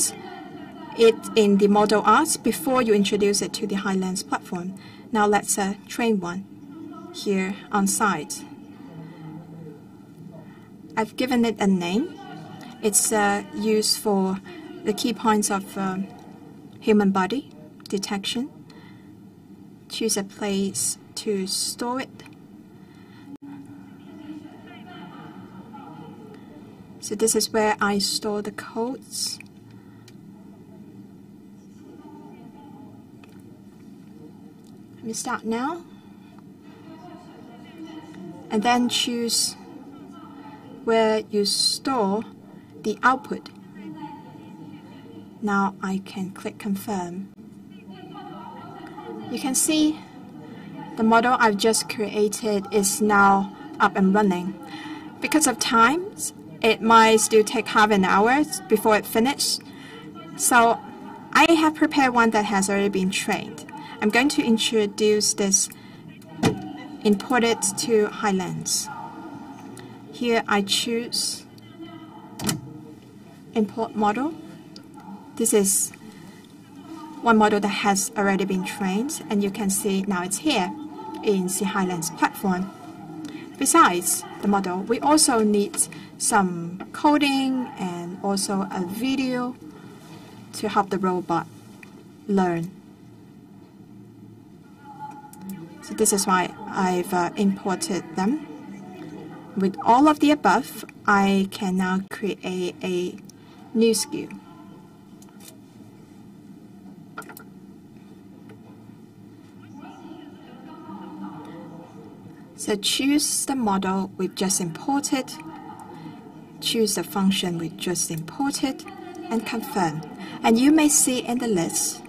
S3: it in the ModelArts before you introduce it to the HiLens platform. Now let's train one here on site. I've given it a name. It's used for the key points of human body detection. Choose a place to store it. So this is where I store the codes. Let me start now. And then choose where you store the output. Now I can click confirm. You can see the model I've just created is now up and running. Because of time, it might still take half an hour before it finishes. So I have prepared one that has already been trained. I'm going to introduce this, import it to HiLens. Here I choose import model. This is one model that has already been trained, and you can see now it's here in the HiLens platform. Besides the model, we also need some coding and also a video to help the robot learn. So this is why I've imported them. With all of the above, I can now create a new skill. So choose the model we've just imported, choose the function we just imported, and confirm. And you may see in the list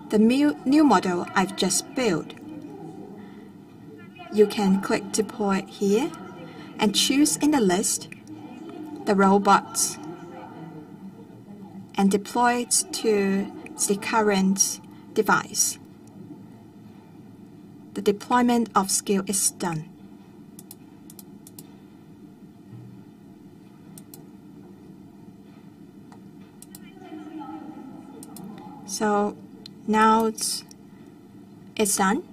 S3: the new model I've just built. You can click deploy here and choose in the list the robots and deploy it to the current device. The deployment of skill is done. So now it's done.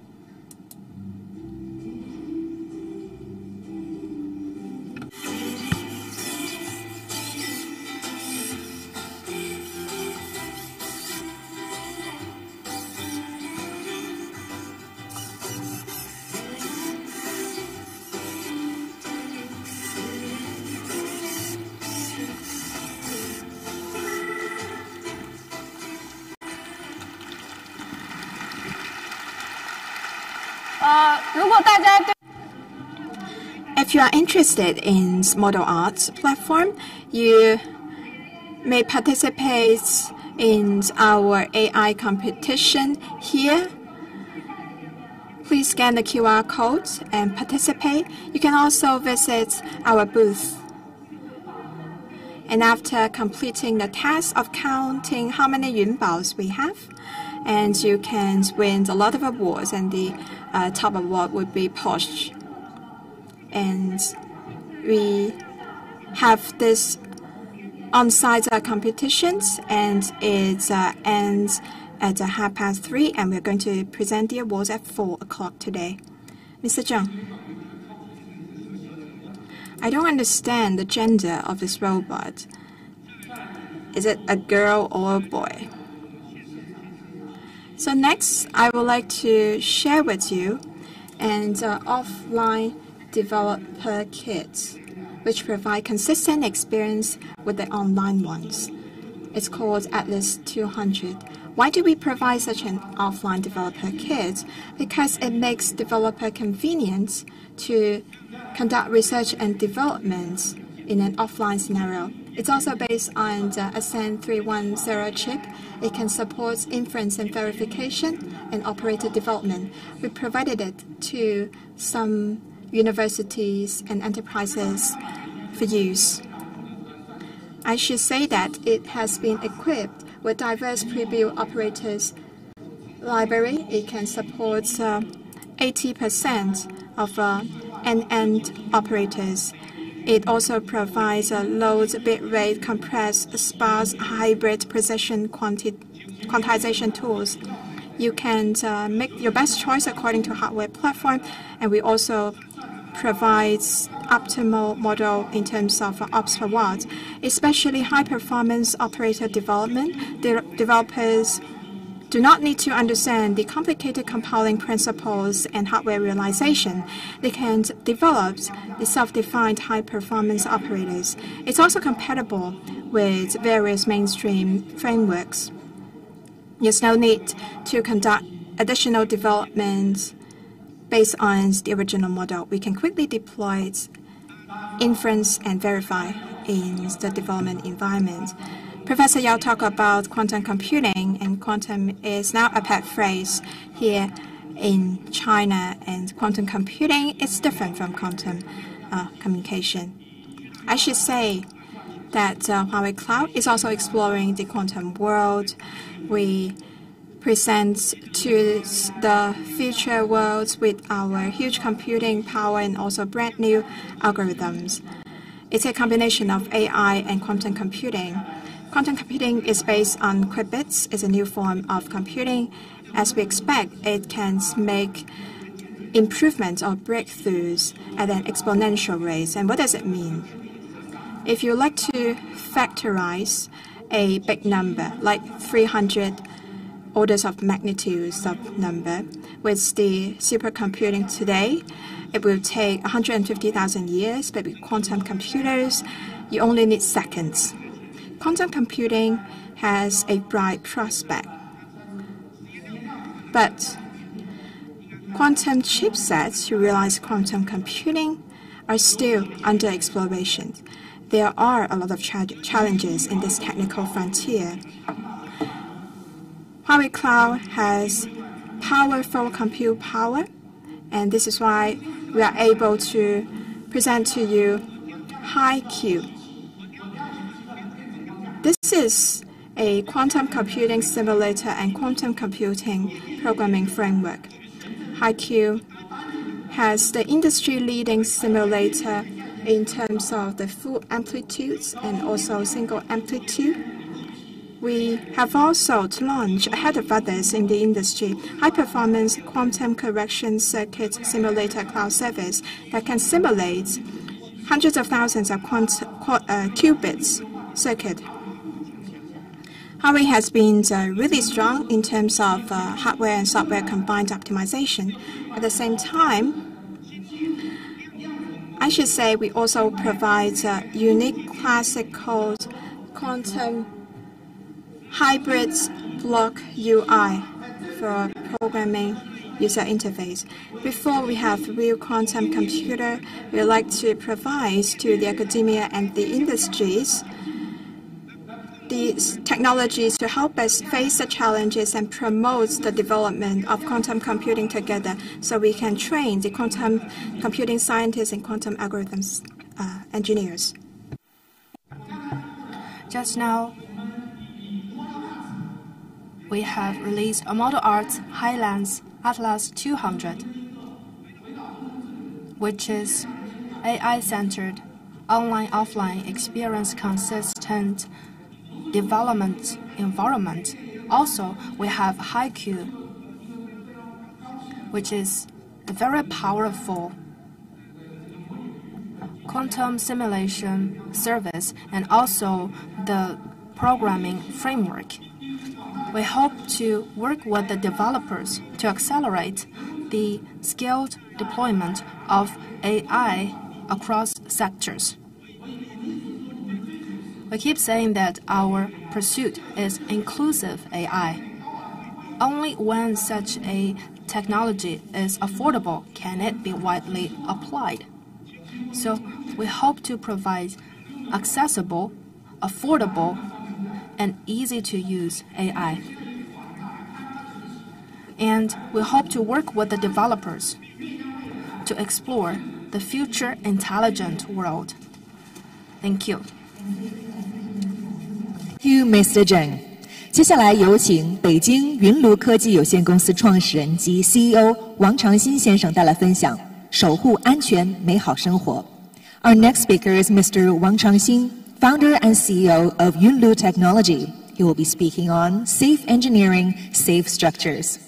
S3: If you are interested in ModelArts platform, you may participate in our AI competition here. Please scan the QR code and participate. You can also visit our booth. And after completing the task of counting how many Yunbaos we have, and you can win a lot of awards, and the top award would be Porsche. And we have this on-site competitions, and it ends at 3:30, and we're going to present the awards at 4 o'clock today. Mr. Zheng, I don't understand the gender of this robot. Is it a girl or a boy? So next, I would like to share with you an offline developer kit, which provide consistent experience with the online ones. It's called Atlas 200. Why do we provide such an offline developer kit? Because it makes developer convenient to conduct research and development in an offline scenario. It's also based on the Ascend 310 chip. It can support inference and verification and operator development. We provided it to some universities and enterprises for use. I should say that it has been equipped with diverse pre-built operators library. It can support 80% of end-to-end operators. It also provides a low bitrate, compressed, sparse, hybrid precision quantization tools. You can make your best choice according to hardware platform, and we also provide optimal model in terms of ops per watt, especially high-performance operator development. The developers do not need to understand the complicated compiling principles and hardware realization. They can develop the self-defined high-performance operators. It's also compatible with various mainstream frameworks. There's no need to conduct additional development based on the original model. We can quickly deploy inference and verify in the development environment. Professor Yao talked about quantum computing, and quantum is now a pet phrase here in China, and quantum computing is different from quantum communication. I should say that Huawei Cloud is also exploring the quantum world. We present to the future worlds with our huge computing power and also brand new algorithms. It's a combination of AI and quantum computing. Quantum computing is based on qubits. It's a new form of computing. As we expect, it can make improvements or breakthroughs at an exponential rate. And what does it mean? If you like to factorize a big number, like 300 orders of magnitudes of number, with the supercomputing today, it will take 150,000 years, but with quantum computers, you only need seconds. Quantum computing has a bright prospect, but quantum chipsets to realize quantum computing are still under exploration. There are a lot of challenges in this technical frontier. Huawei Cloud has powerful compute power, and this is why we are able to present to you HiQ. This is a quantum computing simulator and quantum computing programming framework. HiQ has the industry-leading simulator in terms of the full amplitudes and also single amplitude. We have also launched, ahead of others in the industry, high-performance quantum correction circuit simulator cloud service that can simulate hundreds of thousands of qubits circuit. Huawei has been really strong in terms of hardware and software combined optimization. At the same time, I should say we also provide unique classical quantum hybrid block UI for programming user interface. Before we have real quantum computer, we would like to provide to the academia and the industries these technologies to help us face the challenges and promote the development of quantum computing together, so we can train the quantum computing scientists and quantum algorithms engineers.
S6: Just now, we have released a ModelArts HiLens Atlas 200, which is AI-centered, online-offline experience consistent development environment. Also, we have HiQ, which is a very powerful quantum simulation service and also the programming framework. We hope to work with the developers to accelerate the scaled deployment of AI across sectors. We keep saying that our pursuit is inclusive AI. Only when such a technology is affordable can it be widely applied. So we hope to provide accessible, affordable and easy to use AI. And we hope to work with the developers to explore the future intelligent world. Thank you.
S1: Thank you, Mr. Zheng. 接下来有请北京云卢科技有限公司创始人及 CEO 王长新先生带来分享，守护安全，美好生活。Our next speaker is Mr. Wang Changxin, founder and CEO of Yunlu Technology. He will be speaking on safe engineering, safe structures.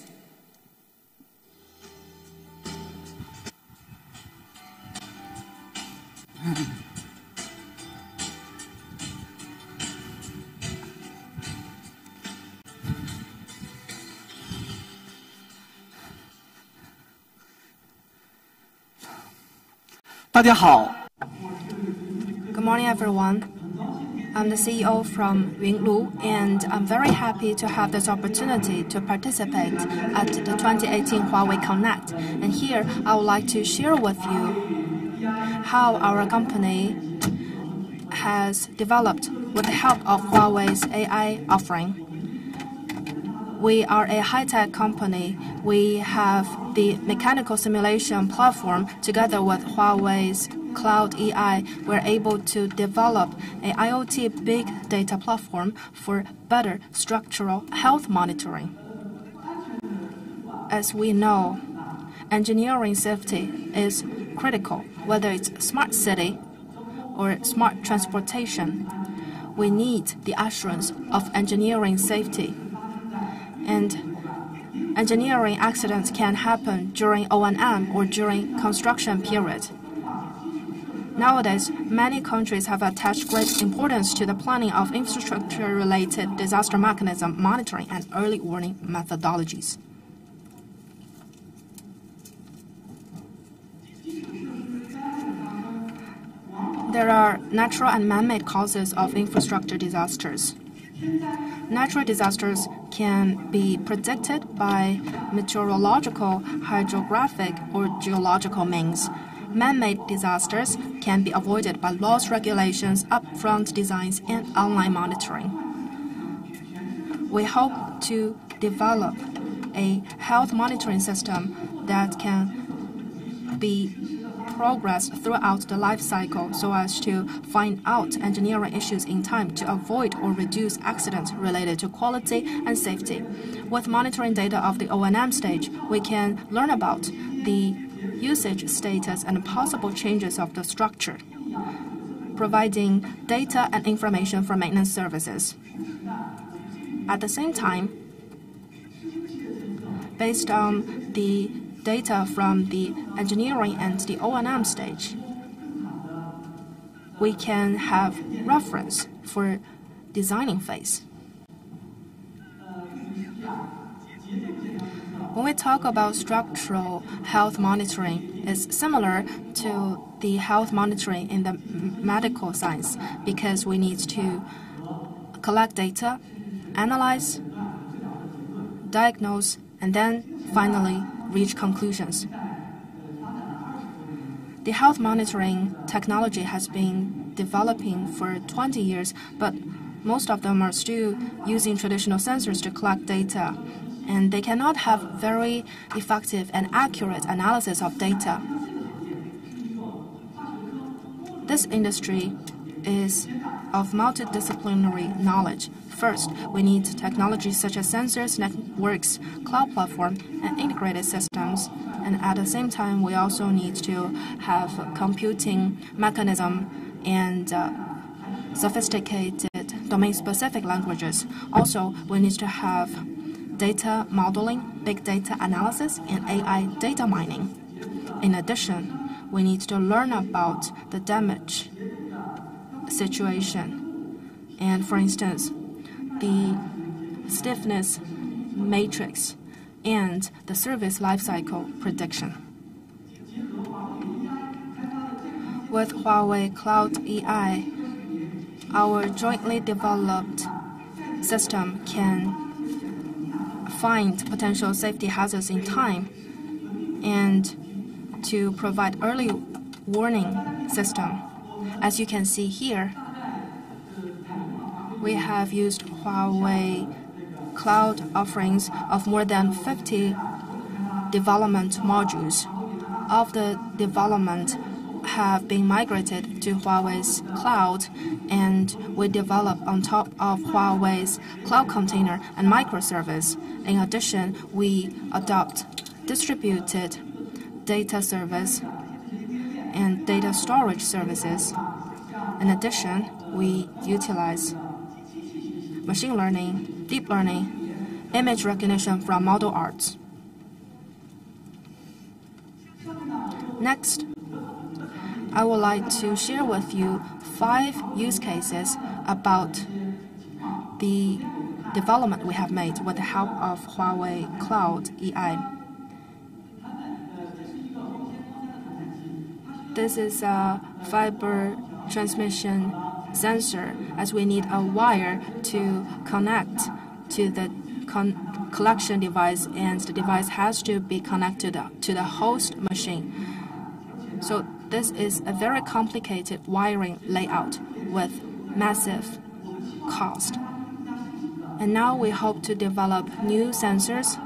S7: 大家好。
S6: Good morning, everyone. I'm the CEO from Yunlu, and I'm very happy to have this opportunity to participate at the 2018 Huawei Connect. And here, I would like to share with you how our company has developed with the help of Huawei's AI offering. We are a high-tech company. We have the mechanical simulation platform together with Huawei's Cloud AI. We're able to develop an IoT big data platform for better structural health monitoring. As we know, engineering safety is critical, whether it's smart city or smart transportation. We need the assurance of engineering safety. And engineering accidents can happen during O&M or during construction period. Nowadays, many countries have attached great importance to the planning of infrastructure-related disaster mechanism monitoring and early warning methodologies. There are natural and man-made causes of infrastructure disasters. Natural disasters can be predicted by meteorological, hydrographic, or geological means. Man-made disasters can be avoided by laws, regulations, upfront designs, and online monitoring. We hope to develop a health monitoring system that can be progressed throughout the life cycle so as to find out engineering issues in time to avoid or reduce accidents related to quality and safety. With monitoring data of the O&M stage, we can learn about the usage status and possible changes of the structure, providing data and information for maintenance services. At the same time, based on the data from the engineering and the O&M stage, we can have reference for designing phase. When we talk about structural health monitoring, it's similar to the health monitoring in the medical science because we need to collect data, analyze, diagnose, and then finally reach conclusions. The health monitoring technology has been developing for 20 years, but most of them are still using traditional sensors to collect data, and they cannot have very effective and accurate analysis of data. This industry is of multidisciplinary knowledge. First, we need technologies such as sensors, networks, cloud platform, and integrated systems. And at the same time, we also need to have computing mechanism and sophisticated domain-specific languages. Also, we need to have data modeling, big data analysis, and AI data mining. In addition, we need to learn about the damage situation. And for instance, the stiffness matrix and the service lifecycle prediction. With Huawei Cloud AI, our jointly developed system can find potential safety hazards in time and to provide early warning system. As you can see here, we have used Huawei cloud offerings of more than 50 development modules. Of the development have been migrated to Huawei's cloud, and we develop on top of Huawei's cloud container and microservice. In addition, we adopt distributed data service and data storage services. In addition, we utilize machine learning, deep learning, image recognition from ModelArts. Next, I would like to share with you 5 use cases about the development we have made with the help of Huawei Cloud AI. This is a fiber transmission sensor, as we need a wire to connect to the collection device, and the device has to be connected to the host machine. So this is a very complicated wiring layout with massive cost. And now we hope to develop new sensors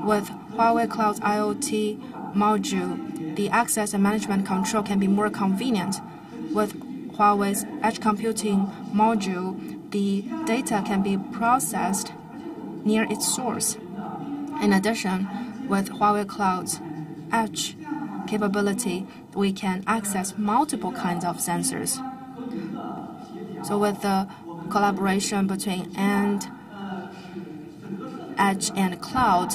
S6: with Huawei Cloud IoT module. The access and management control can be more convenient. With Huawei's edge computing module, the data can be processed near its source. In addition, with Huawei Cloud's edge capability, we can access multiple kinds of sensors. So with the collaboration between edge and cloud,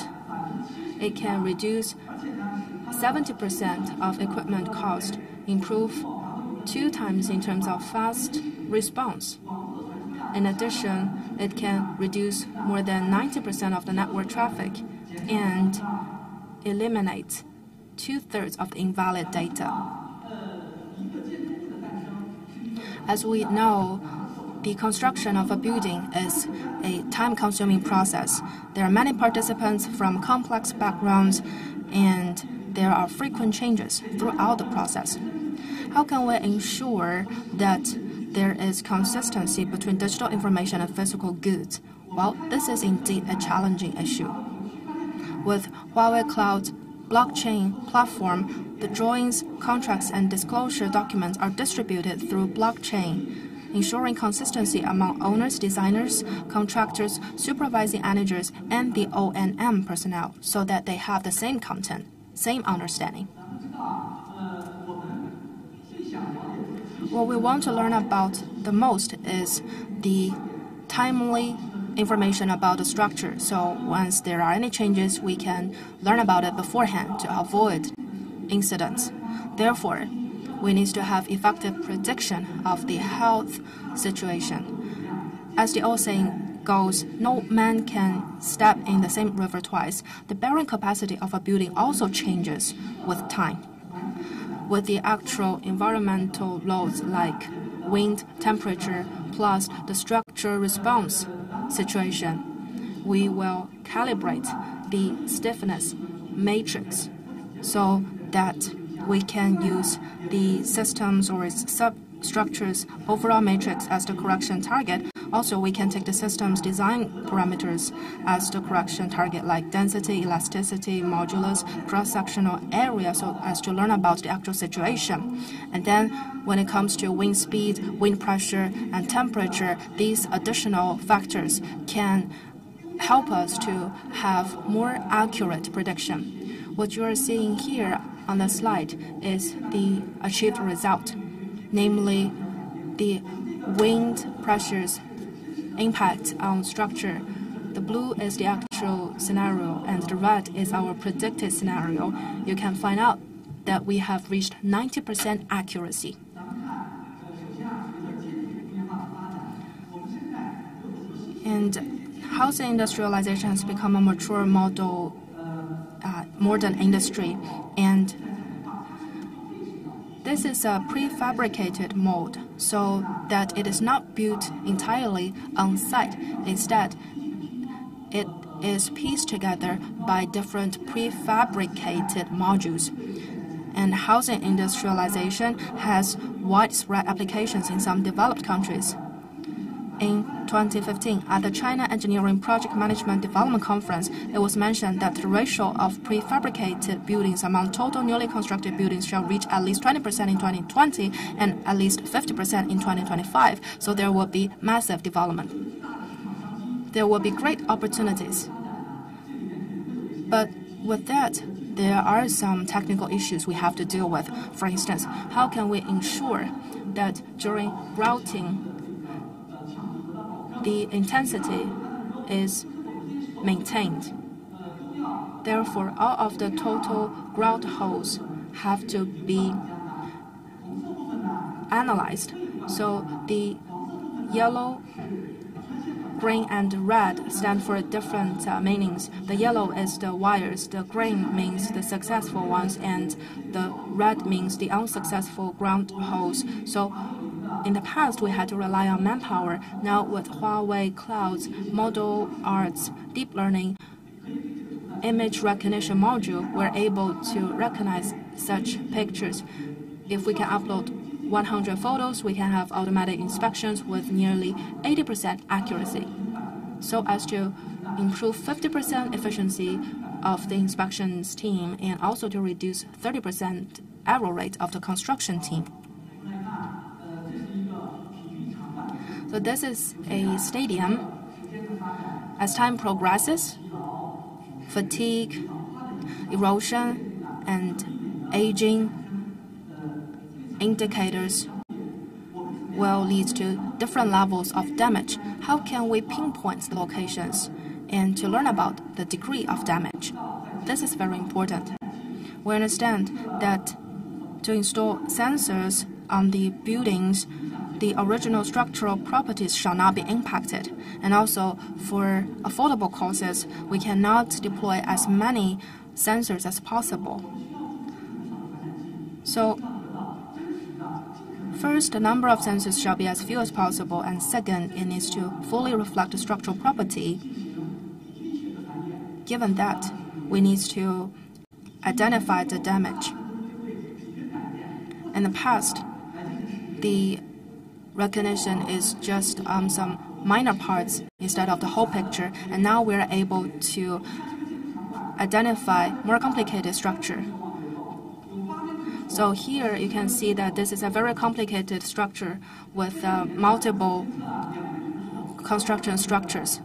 S6: it can reduce 70% of equipment cost, improve 2 times in terms of fast response. In addition, it can reduce more than 90% of the network traffic and eliminate 2/3 of the invalid data. As we know, the construction of a building is a time-consuming process. There are many participants from complex backgrounds, and there are frequent changes throughout the process. How can we ensure that there is consistency between digital information and physical goods? Well, this is indeed a challenging issue. With Huawei Cloud blockchain platform, the drawings, contracts, and disclosure documents are distributed through blockchain, ensuring consistency among owners, designers, contractors, supervising managers, and the O&M personnel, so that they have the same content, same understanding. What we want to learn about the most is the timely information about the structure. So once there are any changes, we can learn about it beforehand to avoid incidents. Therefore, we need to have effective prediction of the health situation. As the old saying goes, no man can step in the same river twice. The bearing capacity of a building also changes with time. With the actual environmental loads like wind, temperature, plus the structural response situation, we will calibrate the stiffness matrix so that we can use the systems or its substructures overall matrix as the correction target. Also, we can take the system's design parameters as the correction target, like density, elasticity, modulus, cross-sectional area, so as to learn about the actual situation. And then when it comes to wind speed, wind pressure, and temperature, these additional factors can help us to have more accurate prediction. What you are seeing here on the slide is the achieved result, namely the wind pressures impact on structure. The blue is the actual scenario, and the red is our predicted scenario. You can find out that we have reached 90% accuracy. And housing industrialization has become a mature model, modern industry, and this is a prefabricated mold, so that it is not built entirely on site. Instead, it is pieced together by different prefabricated modules. And housing industrialization has widespread applications in some developed countries. In 2015, at the China Engineering Project Management Development Conference, it was mentioned that the ratio of prefabricated buildings among total newly constructed buildings shall reach at least 20% in 2020 and at least 50% in 2025. So there will be massive development. There will be great opportunities. But with that, there are some technical issues we have to deal with. For instance, how can we ensure that during routing, the intensity is maintained? Therefore, all of the total grout holes have to be analyzed. So the yellow, green, and red stand for different meanings. The yellow is the wires, the green means the successful ones, and the red means the unsuccessful ground holes. So in the past, we had to rely on manpower. Now with Huawei clouds, ModelArts, deep learning, image recognition module, we're able to recognize such pictures. If we can upload 100 photos, we can have automatic inspections with nearly 80% accuracy, so as to improve 50% efficiency of the inspections team and also to reduce 30% error rate of the construction team. So this is a stadium. As time progresses, fatigue, erosion, and aging indicators will lead to different levels of damage. How can we pinpoint the locations and to learn about the degree of damage? This is very important. We understand that to install sensors on the buildings, the original structural properties shall not be impacted. And also, for affordable costs, we cannot deploy as many sensors as possible. So, first, the number of sensors shall be as few as possible, and second, it needs to fully reflect the structural property. Given that, we need to identify the damage. In the past, the recognition is just some minor parts instead of the whole picture, and now we're able to identify more complicated structure. So here you can see that this is a very complicated structure with multiple construction structures.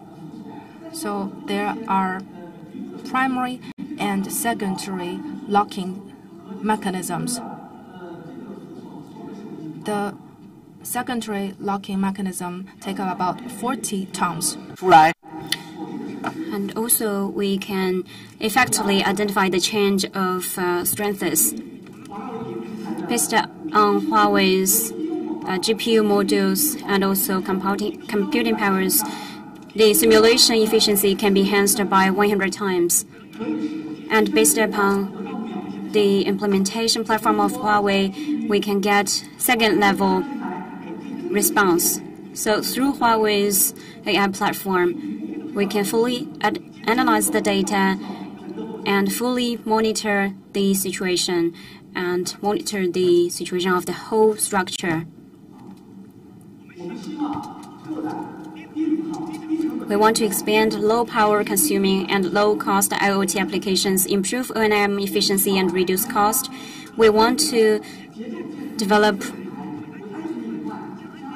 S6: So there are primary and secondary locking mechanisms. The secondary locking mechanism take up about 40 tons.
S7: And also we can effectively identify the change of strengths. Based on Huawei's GPU modules and also computing powers, the simulation efficiency can be enhanced by 100 times. And based upon the implementation platform of Huawei, we can get second-level response. So through Huawei's AI platform, we can fully analyze the data and fully monitor the situation and monitor the situation of the whole structure. We want to expand low-power consuming and low-cost IoT applications, improve O&M efficiency, and reduce cost. We want to develop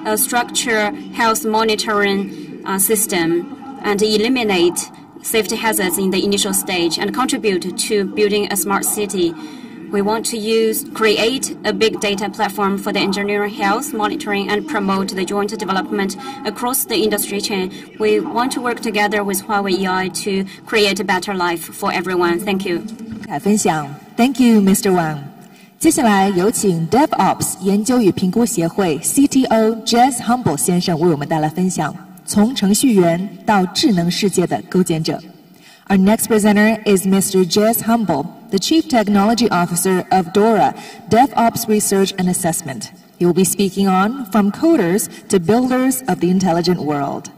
S7: a structure health monitoring system and eliminate safety hazards in the initial stage and contribute to building a smart city. We want to create a big data platform for the engineering health monitoring and promote the joint development across the industry chain. We want to work together with Huawei AI to create a better life for everyone. Thank you.
S1: 分享 Thank you, Mr. Wang. 接下来有请 DevOps 研究与评估协会 CTO Jess Humble 先生为我们带来分享从程序员到智能世界的构建者。Our next presenter is Mr. Jess Humble, the Chief Technology Officer of DORA, DevOps Research and Assessment. He will be speaking on From Coders to Builders of the Intelligent World.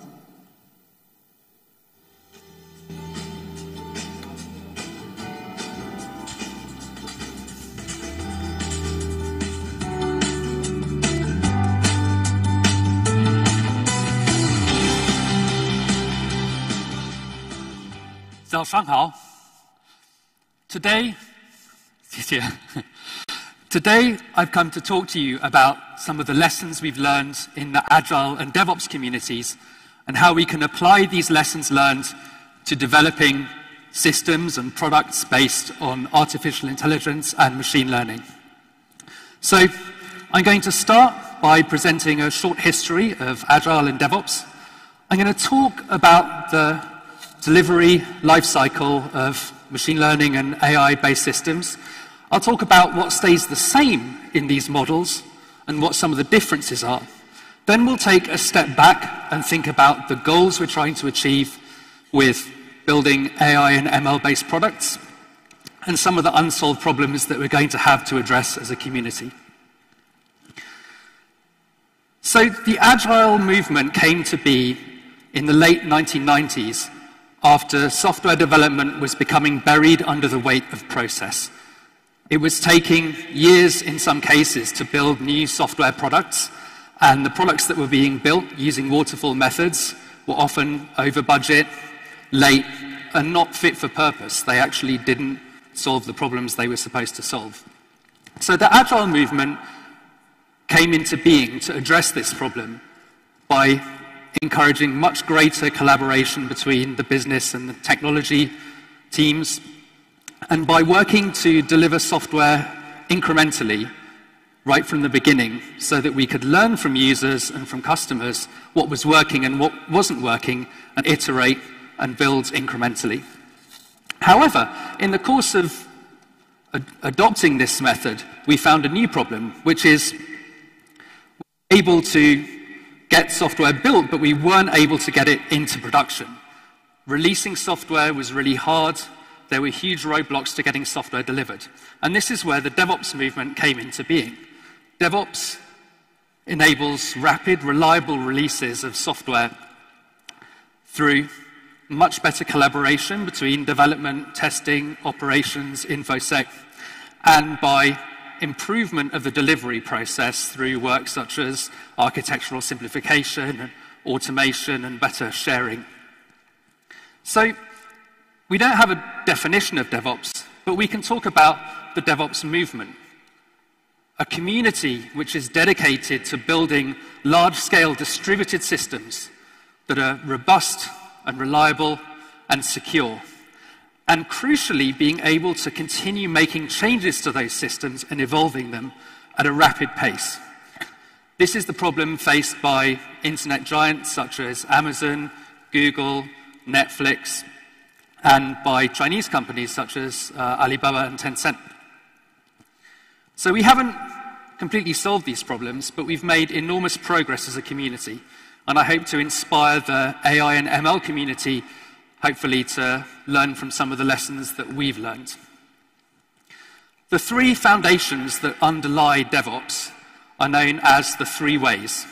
S2: 早上好. Today, Today, I've come to talk to you about some of the lessons we've learned in the Agile and DevOps communities and how we can apply these lessons learned to developing systems and products based on artificial intelligence and machine learning. So, I'm going to start by presenting a short history of Agile and DevOps. I'm going to talk about the delivery lifecycle of machine learning and AI-based systems. I'll talk about what stays the same in these models and what some of the differences are. Then we'll take a step back and think about the goals we're trying to achieve with building AI and ML-based products and some of the unsolved problems that we're going to have to address as a community. So the Agile movement came to be in the late 1990s after software development was becoming buried under the weight of process. It was taking years in some cases to build new software products, and the products that were being built using waterfall methods were often over budget, late, and not fit for purpose. They actually didn't solve the problems they were supposed to solve. So the Agile movement came into being to address this problem by encouraging much greater collaboration between the business and the technology teams, and by working to deliver software incrementally right from the beginning so that we could learn from users and from customers what was working and what wasn't working and iterate and build incrementally. However, in the course of adopting this method, we found a new problem, which is we're able to get software built, but we weren't able to get it into production. Releasing software was really hard. There were huge roadblocks to getting software delivered. And this is where the DevOps movement came into being. DevOps enables rapid, reliable releases of software through much better collaboration between development, testing, operations, InfoSec, and by improvement of the delivery process through work such as architectural simplification, and automation, and better sharing. So, we don't have a definition of DevOps, but we can talk about the DevOps movement, a community which is dedicated to building large-scale distributed systems that are robust and reliable and secure, and crucially being able to continue making changes to those systems and evolving them at a rapid pace. This is the problem faced by internet giants such as Amazon, Google, Netflix, and by Chinese companies such as Alibaba and Tencent. So we haven't completely solved these problems, but we've made enormous progress as a community, and I hope to inspire the AI and ML community, hopefully to learn from some of the lessons that we've learned. The three foundations that underlie DevOps are known as the three ways.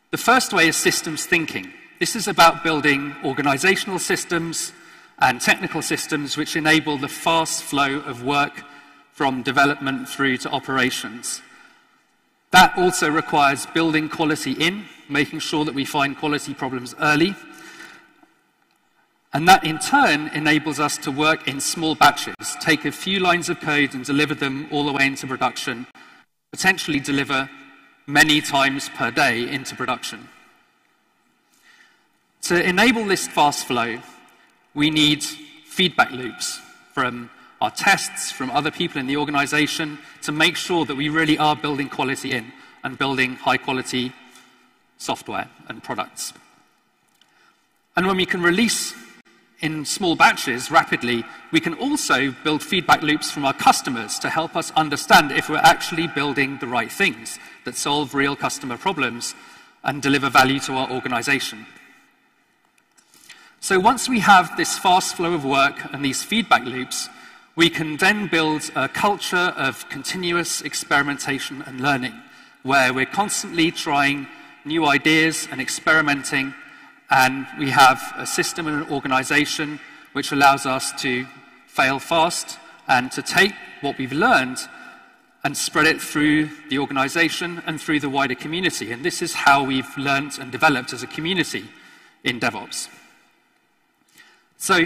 S2: The first way is systems thinking. This is about building organizational systems and technical systems which enable the fast flow of work from development through to operations. That also requires building quality in, making sure that we find quality problems early, and that in turn enables us to work in small batches, take a few lines of code and deliver them all the way into production, potentially deliver many times per day into production. To enable this fast flow, we need feedback loops from our tests, from other people in the organization, to make sure that we really are building quality in and building high-quality software and products. And when we can release in small batches rapidly, we can also build feedback loops from our customers to help us understand if we're actually building the right things that solve real customer problems and deliver value to our organization. So once we have this fast flow of work and these feedback loops, we can then build a culture of continuous experimentation and learning, where we're constantly trying new ideas and experimenting, and we have a system and an organization which allows us to fail fast and to take what we've learned and spread it through the organization and through the wider community. And this is how we've learned and developed as a community in DevOps. So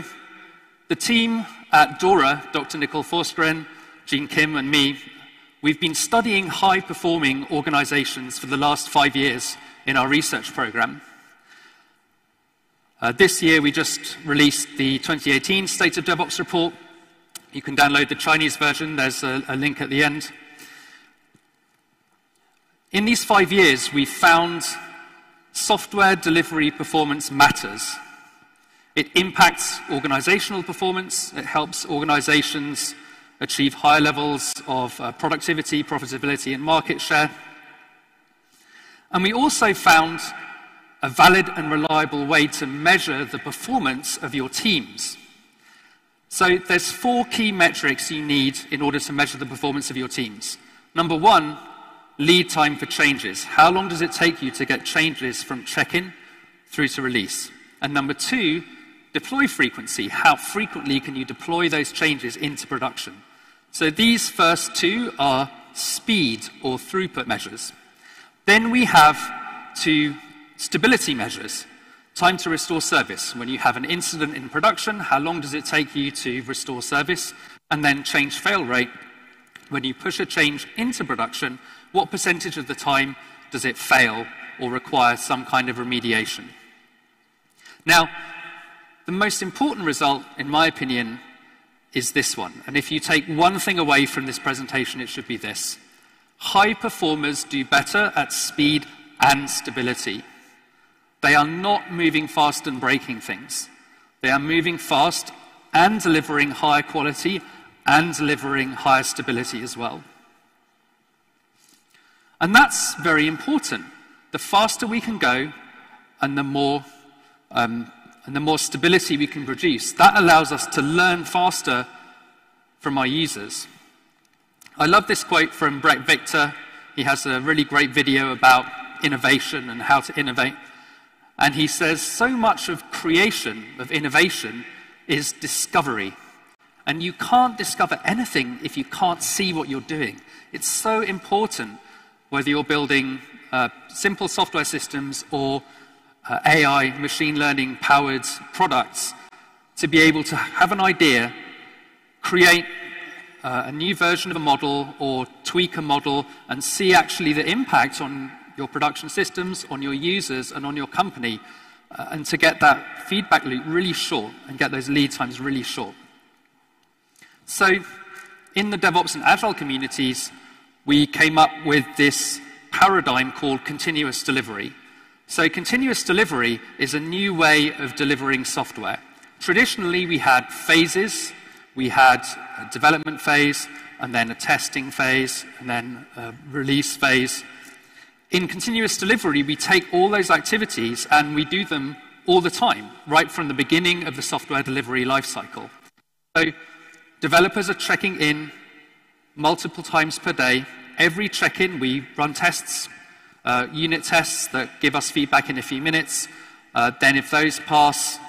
S2: the team at Dora, Dr. Nicole Forsgren, Jean Kim, and me, we've been studying high-performing organizations for the last 5 years in our research program. This year, we just released the 2018 State of DevOps report. You can download the Chinese version. There's a link at the end. In these 5 years, we found software delivery performance matters. It impacts organizational performance. It helps organizations achieve higher levels of productivity, profitability, and market share. And we also found a valid and reliable way to measure the performance of your teams. So there's 4 key metrics you need in order to measure the performance of your teams. Number 1, lead time for changes. How long does it take you to get changes from check-in through to release? And number 2, deploy frequency. How frequently can you deploy those changes into production? So these first 2 are speed or throughput measures. Then we have 2 stability measures. Time to restore service. When you have an incident in production, how long does it take you to restore service? And then change fail rate. When you push a change into production, what percentage of the time does it fail or require some kind of remediation? Now, the most important result, in my opinion, is this one. And if you take one thing away from this presentation, it should be this. High performers do better at speed and stability. They are not moving fast and breaking things. They are moving fast and delivering higher quality and delivering higher stability as well. And that's very important. The faster we can go and the more stability we can produce, that allows us to learn faster from our users. I love this quote from Brett Victor. He has a really great video about innovation and how to innovate. And he says, so much of creation, of innovation, is discovery. And you can't discover anything if you can't see what you're doing. It's so important, whether you're building simple software systems or AI, machine learning powered products, to be able to have an idea, create a new version of a model or tweak a model and see actually the impact on your production systems, on your users, and on your company, and to get that feedback loop really short and get those lead times really short. So in the DevOps and Agile communities, we came up with this paradigm called continuous delivery. So continuous delivery is a new way of delivering software. Traditionally, we had phases. We had a development phase, and then a testing phase, and then a release phase. In continuous delivery, we take all those activities and we do them all the time, right from the beginning of the software delivery lifecycle. So developers are checking in multiple times per day. Every check-in, we run tests, unit tests that give us feedback in a few minutes. Then if those pass,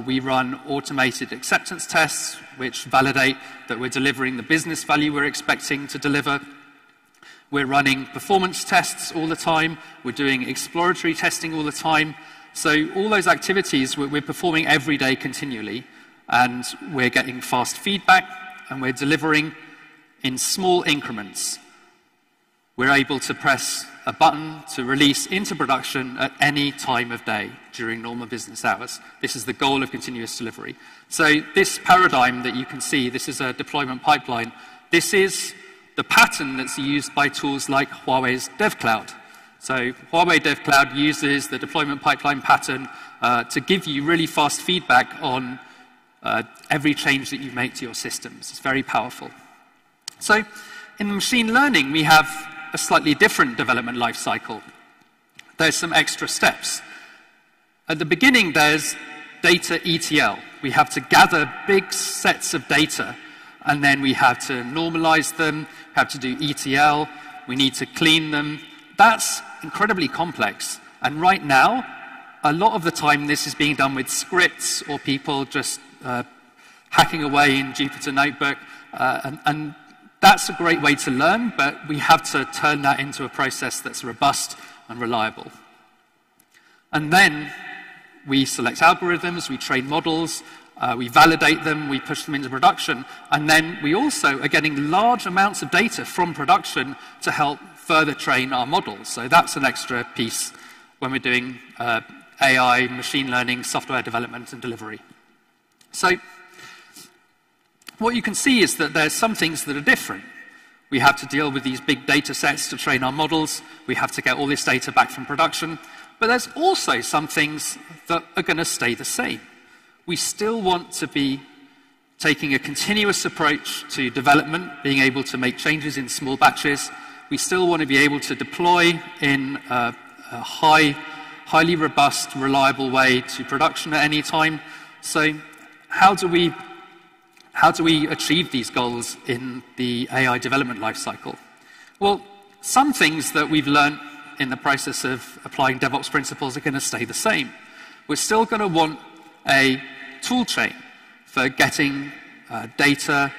S2: we run automated acceptance tests, which validate that we're delivering the business value we're expecting to deliver. We're running performance tests all the time. We're doing exploratory testing all the time. So all those activities we're performing every day continually. And we're getting fast feedback, and we're delivering in small increments. We're able to press a button to release into production at any time of day during normal business hours. This is the goal of continuous delivery. So this paradigm that you can see, this is a deployment pipeline. This is the pattern that's used by tools like Huawei's DevCloud. So Huawei DevCloud uses the deployment pipeline pattern to give you really fast feedback on every change that you make to your systems. It's very powerful. So in machine learning, we have a slightly different development life cycle. There's some extra steps. At the beginning, there's data ETL. We have to gather big sets of data, and then we have to normalize them, have to do ETL, we need to clean them. That's incredibly complex. And right now, a lot of the time, this is being done with scripts or people just hacking away in Jupyter Notebook. And that's a great way to learn, but we have to turn that into a process that's robust and reliable. And then we select algorithms, we train models, we validate them, we push them into production, and then we also are getting large amounts of data from production to help further train our models. So that's an extra piece when we're doing AI, machine learning, software development, and delivery. So what you can see is that there's some things that are different. We have to deal with these big data sets to train our models. We have to get all this data back from production. But there's also some things that are going to stay the same. We still want to be taking a continuous approach to development, being able to make changes in small batches. We still want to be able to deploy in a highly robust, reliable way to production at any time. So how do we achieve these goals in the AI development lifecycle? Well, some things that we've learned in the process of applying DevOps principles are going to stay the same. We're still going to want a tool chain for getting data,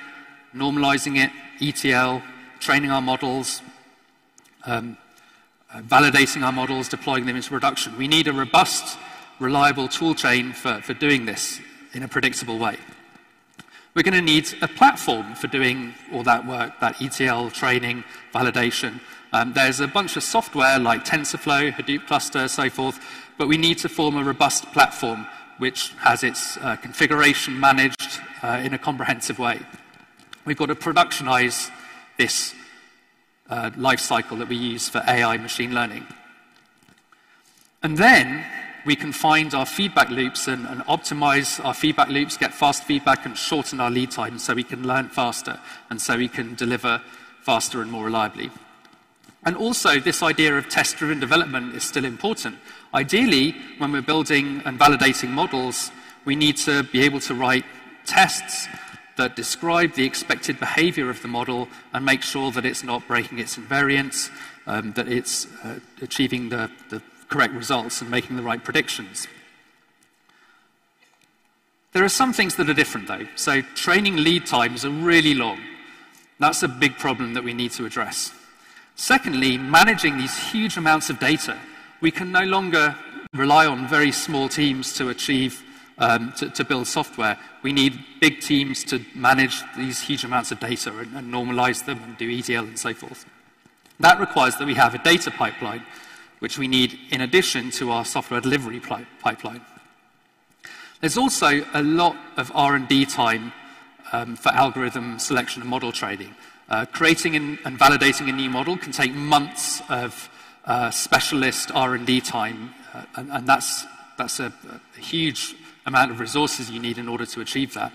S2: normalizing it, ETL, training our models, validating our models, deploying them into production. We need a robust, reliable tool chain for doing this in a predictable way. We're going to need a platform for doing all that work, that ETL, training, validation. There's a bunch of software like TensorFlow, Hadoop cluster, so forth, but we need to form a robust platform which has its configuration managed in a comprehensive way. We've got to productionize this life cycle that we use for AI machine learning. And then we can find our feedback loops and optimize our feedback loops, get fast feedback, and shorten our lead time so we can learn faster and so we can deliver faster and more reliably. And also, this idea of test-driven development is still important. Ideally, when we're building and validating models, we need to be able to write tests that describe the expected behavior of the model and make sure that it's not breaking its invariance, that it's achieving the correct results and making the right predictions. There are some things that are different, though. So training lead times are really long. That's a big problem that we need to address. Secondly, managing these huge amounts of data. We can no longer rely on very small teams to achieve, to build software. We need big teams to manage these huge amounts of data and normalize them and do ETL and so forth. That requires that we have a data pipeline, which we need in addition to our software delivery pipeline. There's also a lot of R&D time for algorithm selection and model training. Creating and validating a new model can take months of specialist R&D time, and that's a huge amount of resources you need in order to achieve that.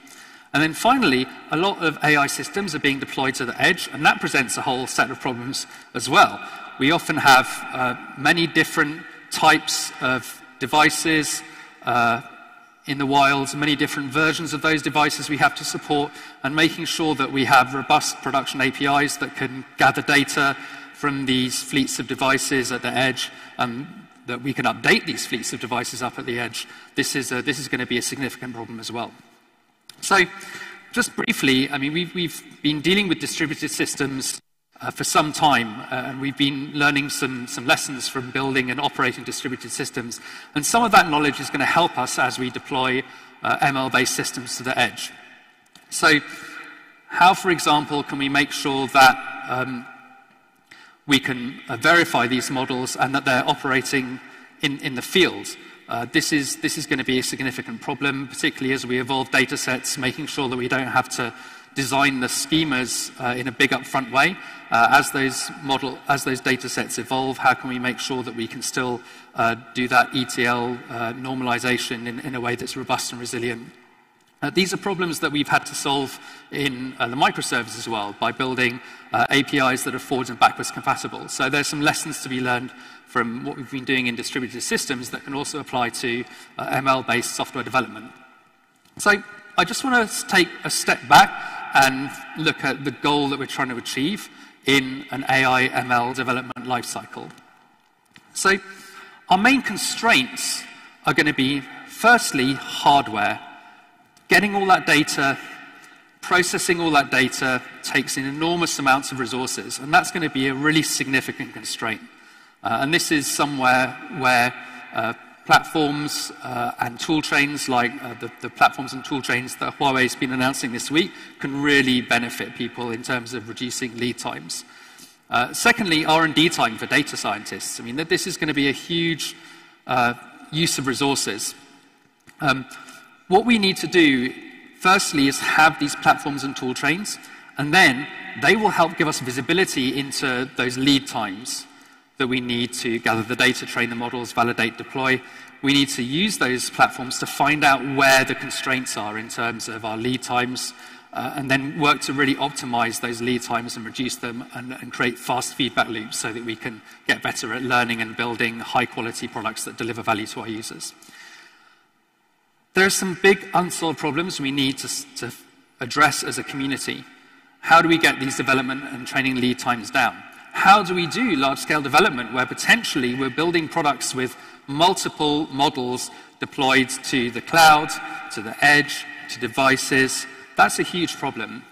S2: And then finally, a lot of AI systems are being deployed to the edge, and that presents a whole set of problems as well. We often have many different types of devices in the wild, many different versions of those devices we have to support, and making sure that we have robust production APIs that can gather data from these fleets of devices at the edge, that we can update these fleets of devices up at the edge. This is going to be a significant problem as well. So, just briefly, I mean, we've been dealing with distributed systems for some time, and we've been learning some lessons from building and operating distributed systems. And some of that knowledge is going to help us as we deploy ML-based systems to the edge. So how, for example, can we make sure that we can verify these models and that they're operating in the field? This is going to be a significant problem, particularly as we evolve data sets, making sure that we don't have to design the schemas in a big upfront way. As those data sets evolve, how can we make sure that we can still do that ETL normalization in a way that's robust and resilient? These are problems that we've had to solve in the microservices world by building APIs that are forwards and backwards compatible. So there's some lessons to be learned from what we've been doing in distributed systems that can also apply to ML-based software development. So I just want to take a step back and look at the goal that we're trying to achieve in an AI ML development lifecycle. So our main constraints are going to be, firstly, hardware. Getting all that data, processing all that data takes in enormous amounts of resources, and that's going to be a really significant constraint. And this is somewhere where platforms and tool chains like the platforms and tool chains that Huawei's been announcing this week can really benefit people in terms of reducing lead times. Secondly, R&D time for data scientists. I mean, this is going to be a huge use of resources. What we need to do, firstly, is have these platforms and tool chains, and then they will help give us visibility into those lead times that we need to gather the data, train the models, validate, deploy. We need to use those platforms to find out where the constraints are in terms of our lead times, and then work to really optimize those lead times and reduce them and create fast feedback loops so that we can get better at learning and building high-quality products that deliver value to our users. There are some big unsolved problems we need to address as a community. How do we get these development and training lead times down? How do we do large-scale development where potentially we're building products with multiple models deployed to the cloud, to the edge, to devices? That's a huge problem.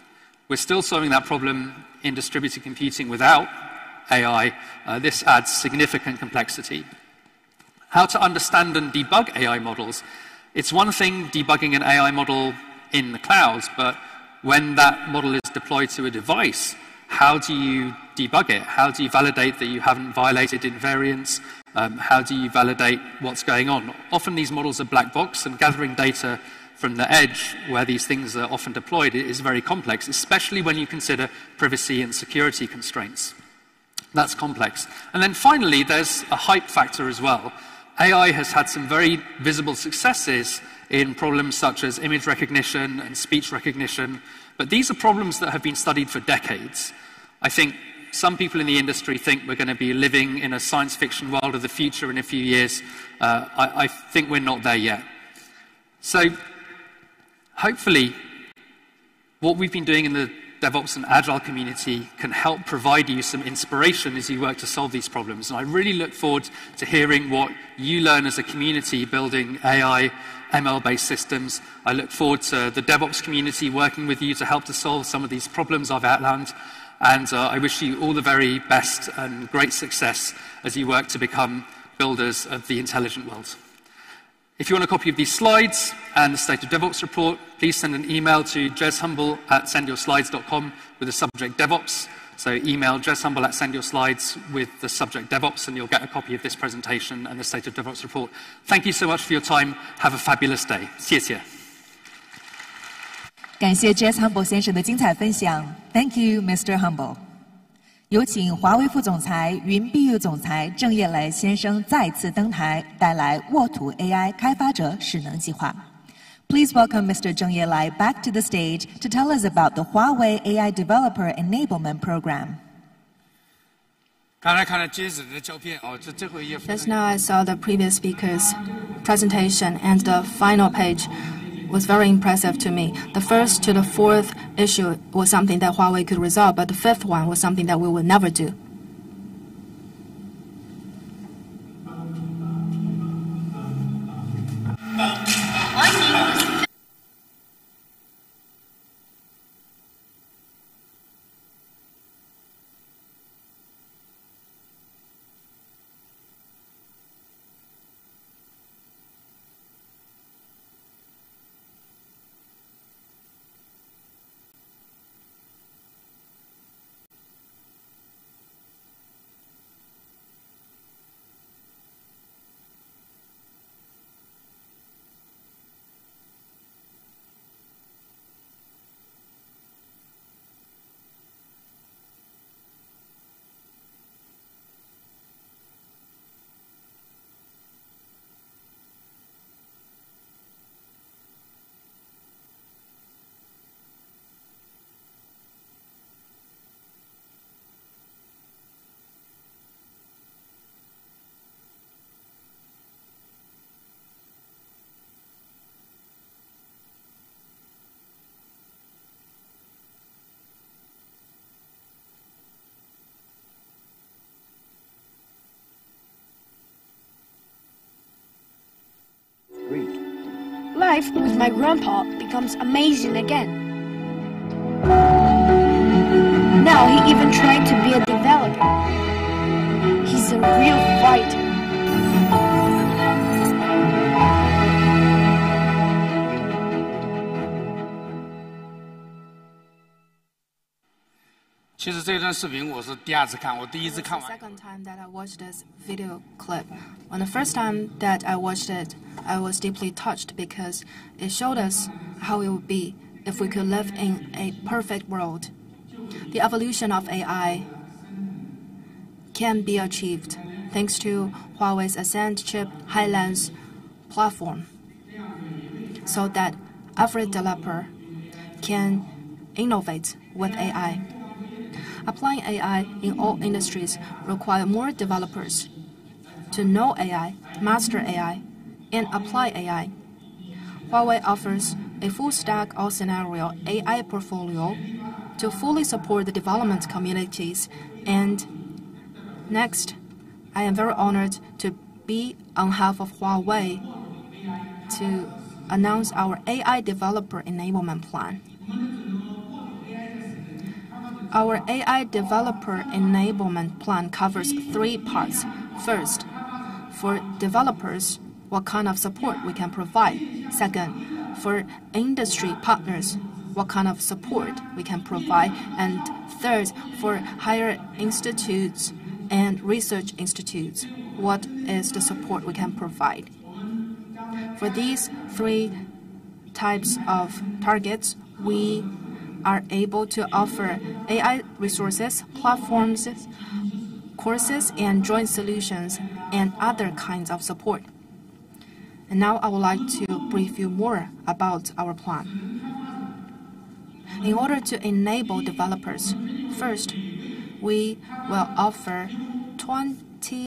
S2: We're still solving that problem in distributed computing without AI. This adds significant complexity. How to understand and debug AI models. It's one thing debugging an AI model in the clouds, but when that model is deployed to a device, how do you debug it? How do you validate that you haven't violated invariance? How do you validate what's going on? Often these models are black box, and gathering data from the edge, where these things are often deployed, is very complex, especially when you consider privacy and security constraints. That's complex. And then finally, there's a hype factor as well. AI has had some very visible successes in problems such as image recognition and speech recognition, but these are problems that have been studied for decades. I think some people in the industry think we're going to be living in a science fiction world of the future in a few years. I think we're not there yet. So hopefully, what we've been doing in the DevOps and Agile community can help provide you some inspiration as you work to solve these problems. And I really look forward to hearing what you learn as a community building AI, ML-based systems. I look forward to the DevOps community working with you to help to solve some of these problems I've outlined. And I wish you all the very best and great success as you work to become builders of the intelligent world. If you want a copy of these slides and the State of DevOps report, please send an email to jezhumble@sendyourslides.com with the subject DevOps. So email jezhumble@sendyourslides with the subject DevOps, and you'll get a copy of this presentation and the State of DevOps report. Thank you so much for your time. Have a fabulous day. 谢谢。
S1: 感谢 Jez Humble 先生的精彩分享。Thank you, Mr. Humble。有请华为副总裁、云 BU 总裁郑业来先生再次登台，带来沃土 AI 开发者势能计划。Please welcome Mr. Zheng Yelai back to the stage to tell us about the Huawei AI Developer Enablement Program.
S8: 刚才看了接着的照片哦，这回也。
S6: Just now I saw the previous speaker's presentation, and the final page was very impressive to me. The first to the fourth issue was something that Huawei could resolve, but the fifth one was something that we would never do.
S9: Life with my grandpa becomes amazing again. Now he even tried to be a developer. He's a real fighter.
S8: 其实这段视频我是第二次看，我第一次
S6: It's
S8: 看
S6: the
S8: 完。
S6: second time that I watched this video clip. On the first time that I watched it, I was deeply touched because it showed us how it would be if we could live in a perfect world. The evolution of AI can be achieved thanks to Huawei's Ascend chip HiLens platform, so that every developer can innovate with AI. Applying AI in all industries requires more developers to know AI, master AI, and apply AI. Huawei offers a full-stack all-scenario AI portfolio to fully support the development communities. And next, I am very honored to be on behalf of Huawei to announce our AI developer enablement plan. Our AI developer enablement plan covers 3 parts. First, for developers, what kind of support we can provide. Second, for industry partners, what kind of support we can provide. And third, for higher institutes and research institutes, what is the support we can provide. For these 3 types of targets, we are able to offer AI resources, platforms, courses, and joint solutions, and other kinds of support. And now I would like to brief you more about our plan. In order to enable developers, first, we will offer 20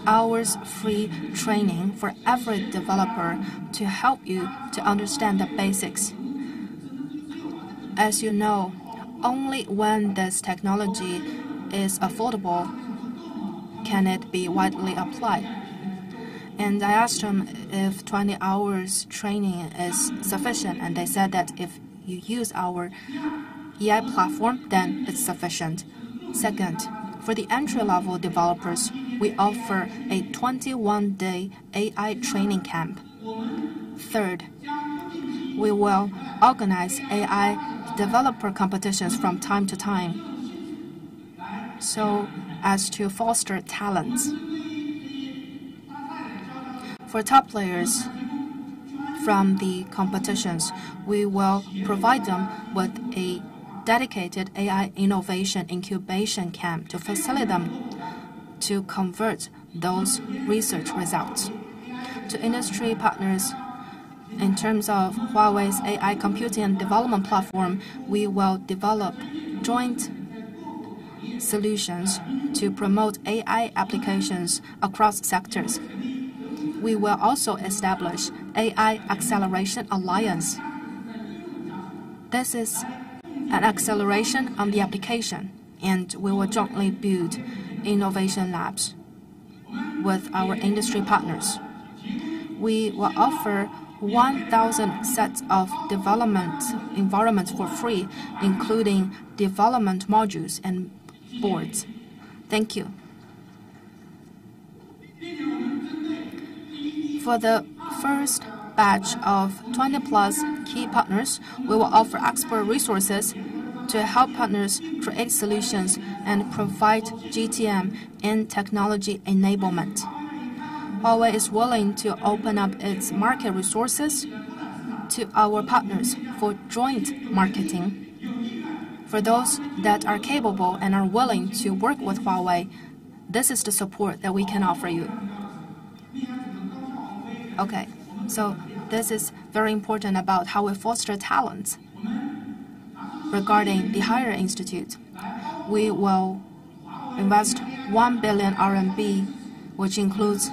S6: hours free training for every developer to help you to understand the basics. As you know, only when this technology is affordable can it be widely applied. And I asked them if 20 hours training is sufficient, and they said that if you use our AI platform, then it's sufficient. Second, for the entry-level developers, we offer a 21-day AI training camp. Third, we will organize AI developer competitions from time to time so as to foster talents. For top players from the competitions, we will provide them with a dedicated AI innovation incubation camp to facilitate them to convert those research results. To industry partners, in terms of Huawei's AI computing and development platform, we will develop joint solutions to promote AI applications across sectors. We will also establish AI Acceleration Alliance. This is an acceleration on the application, and we will jointly build innovation labs with our industry partners. We will offer 1,000 sets of development environments for free, including development modules and boards. Thank you. For the first batch of 20-plus key partners, we will offer expert resources to help partners create solutions and provide GTM and technology enablement. Huawei is willing to open up its market resources to our partners for joint marketing. For those that are capable and are willing to work with Huawei, this is the support that we can offer you. Okay, so this is very important about how we foster talent. Regarding the higher institute, we will invest 1 billion RMB, which includes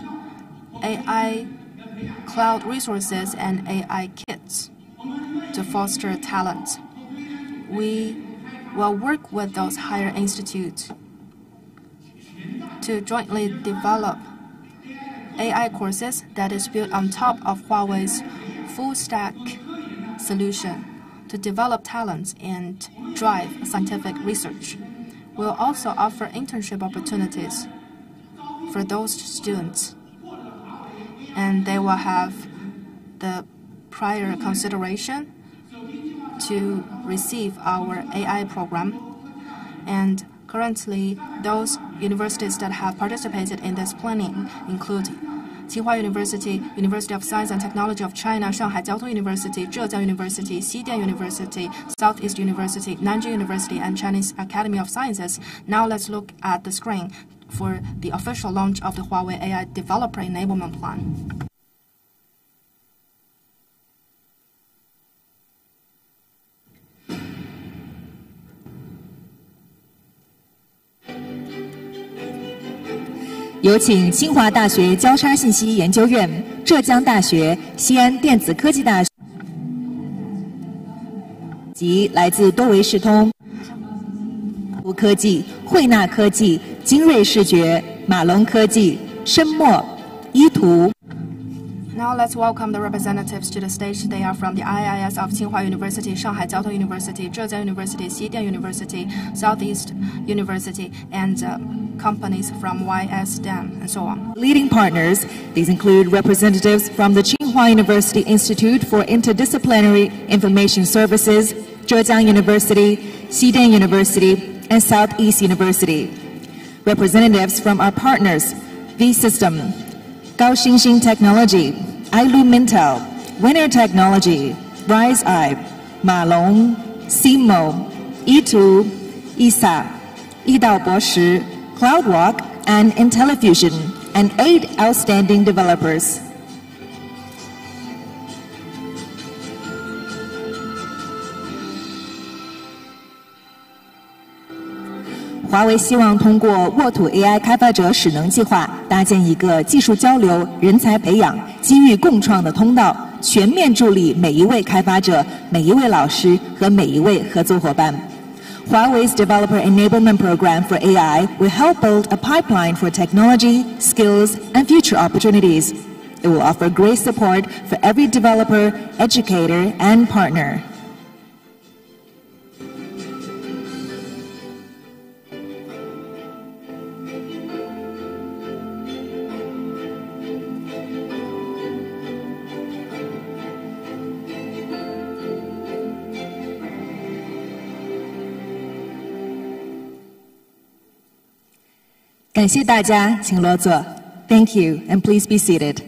S6: AI cloud resources and AI kits to foster talent. We will work with those higher institutes to jointly develop AI courses that is built on top of Huawei's full-stack solution to develop talents and drive scientific research. We'll also offer internship opportunities for those students, and they will have the prior consideration to receive our AI program. And currently, those universities that have participated in this planning include Tsinghua University, University of Science and Technology of China, Shanghai Jiao Tong University, Zhejiang University, Xidian University, Southeast University, Nanjing University, and Chinese Academy of Sciences. Now let's look at the screen for the official launch of the Huawei AI Developer Enablement Plan.
S1: 有请清华大学交叉信息研究院、浙江大学、西安电子科技大学及来自多维视通、科技、汇纳科技、精锐视觉、马龙科技、深墨、依图。
S6: Now let's welcome the representatives to the stage. They are from the IIS of Tsinghua University, Shanghai Jiao Tong University, Zhejiang University, Xidian University, Southeast University, and companies from YSDM, and so on.
S1: Leading partners, these include representatives from the Tsinghua University Institute for Interdisciplinary Information Services, Zhejiang University, Xidian University, and Southeast University. Representatives from our partners, V-System, Changxin Technology, iLumentel, Winner Technology, RiseEye, Malong, Simo, Yitu, ISA, Yidao Boshi, CloudWalk, and IntelliFusion, and 8 outstanding developers.华为希望通过沃土 AI 开发者使能计划，搭建一个技术交流、人才培养、机遇共创的通道，全面助力每一位开发者、每一位老师和每一位合作伙伴。Huawei's Developer Enablement Program for AI will help build a pipeline for technology, skills, and future opportunities. It will offer great support for every developer, educator, and partner.感谢大家，请落座。Thank you, and please be seated.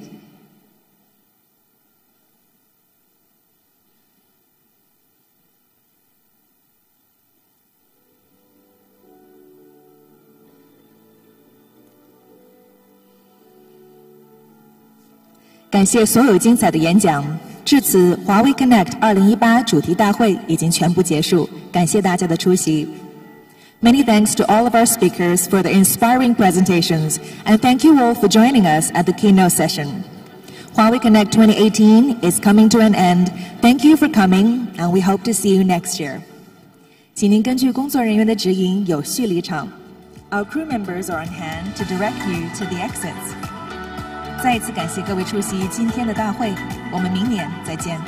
S1: 感谢所有精彩的演讲。至此，华为 Connect 2018主题大会已经全部结束。感谢大家的出席。Many thanks to all of our speakers for the inspiring presentations, and thank you all for joining us at the keynote session. Huawei Connect 2018 is coming to an end. Thank you for coming, and we hope to see you next year. 请您根据工作人员的指引有序离场。Our crew members are on hand to direct you to the exits. 再一次感谢各位出席今天的大会，我们明年再见。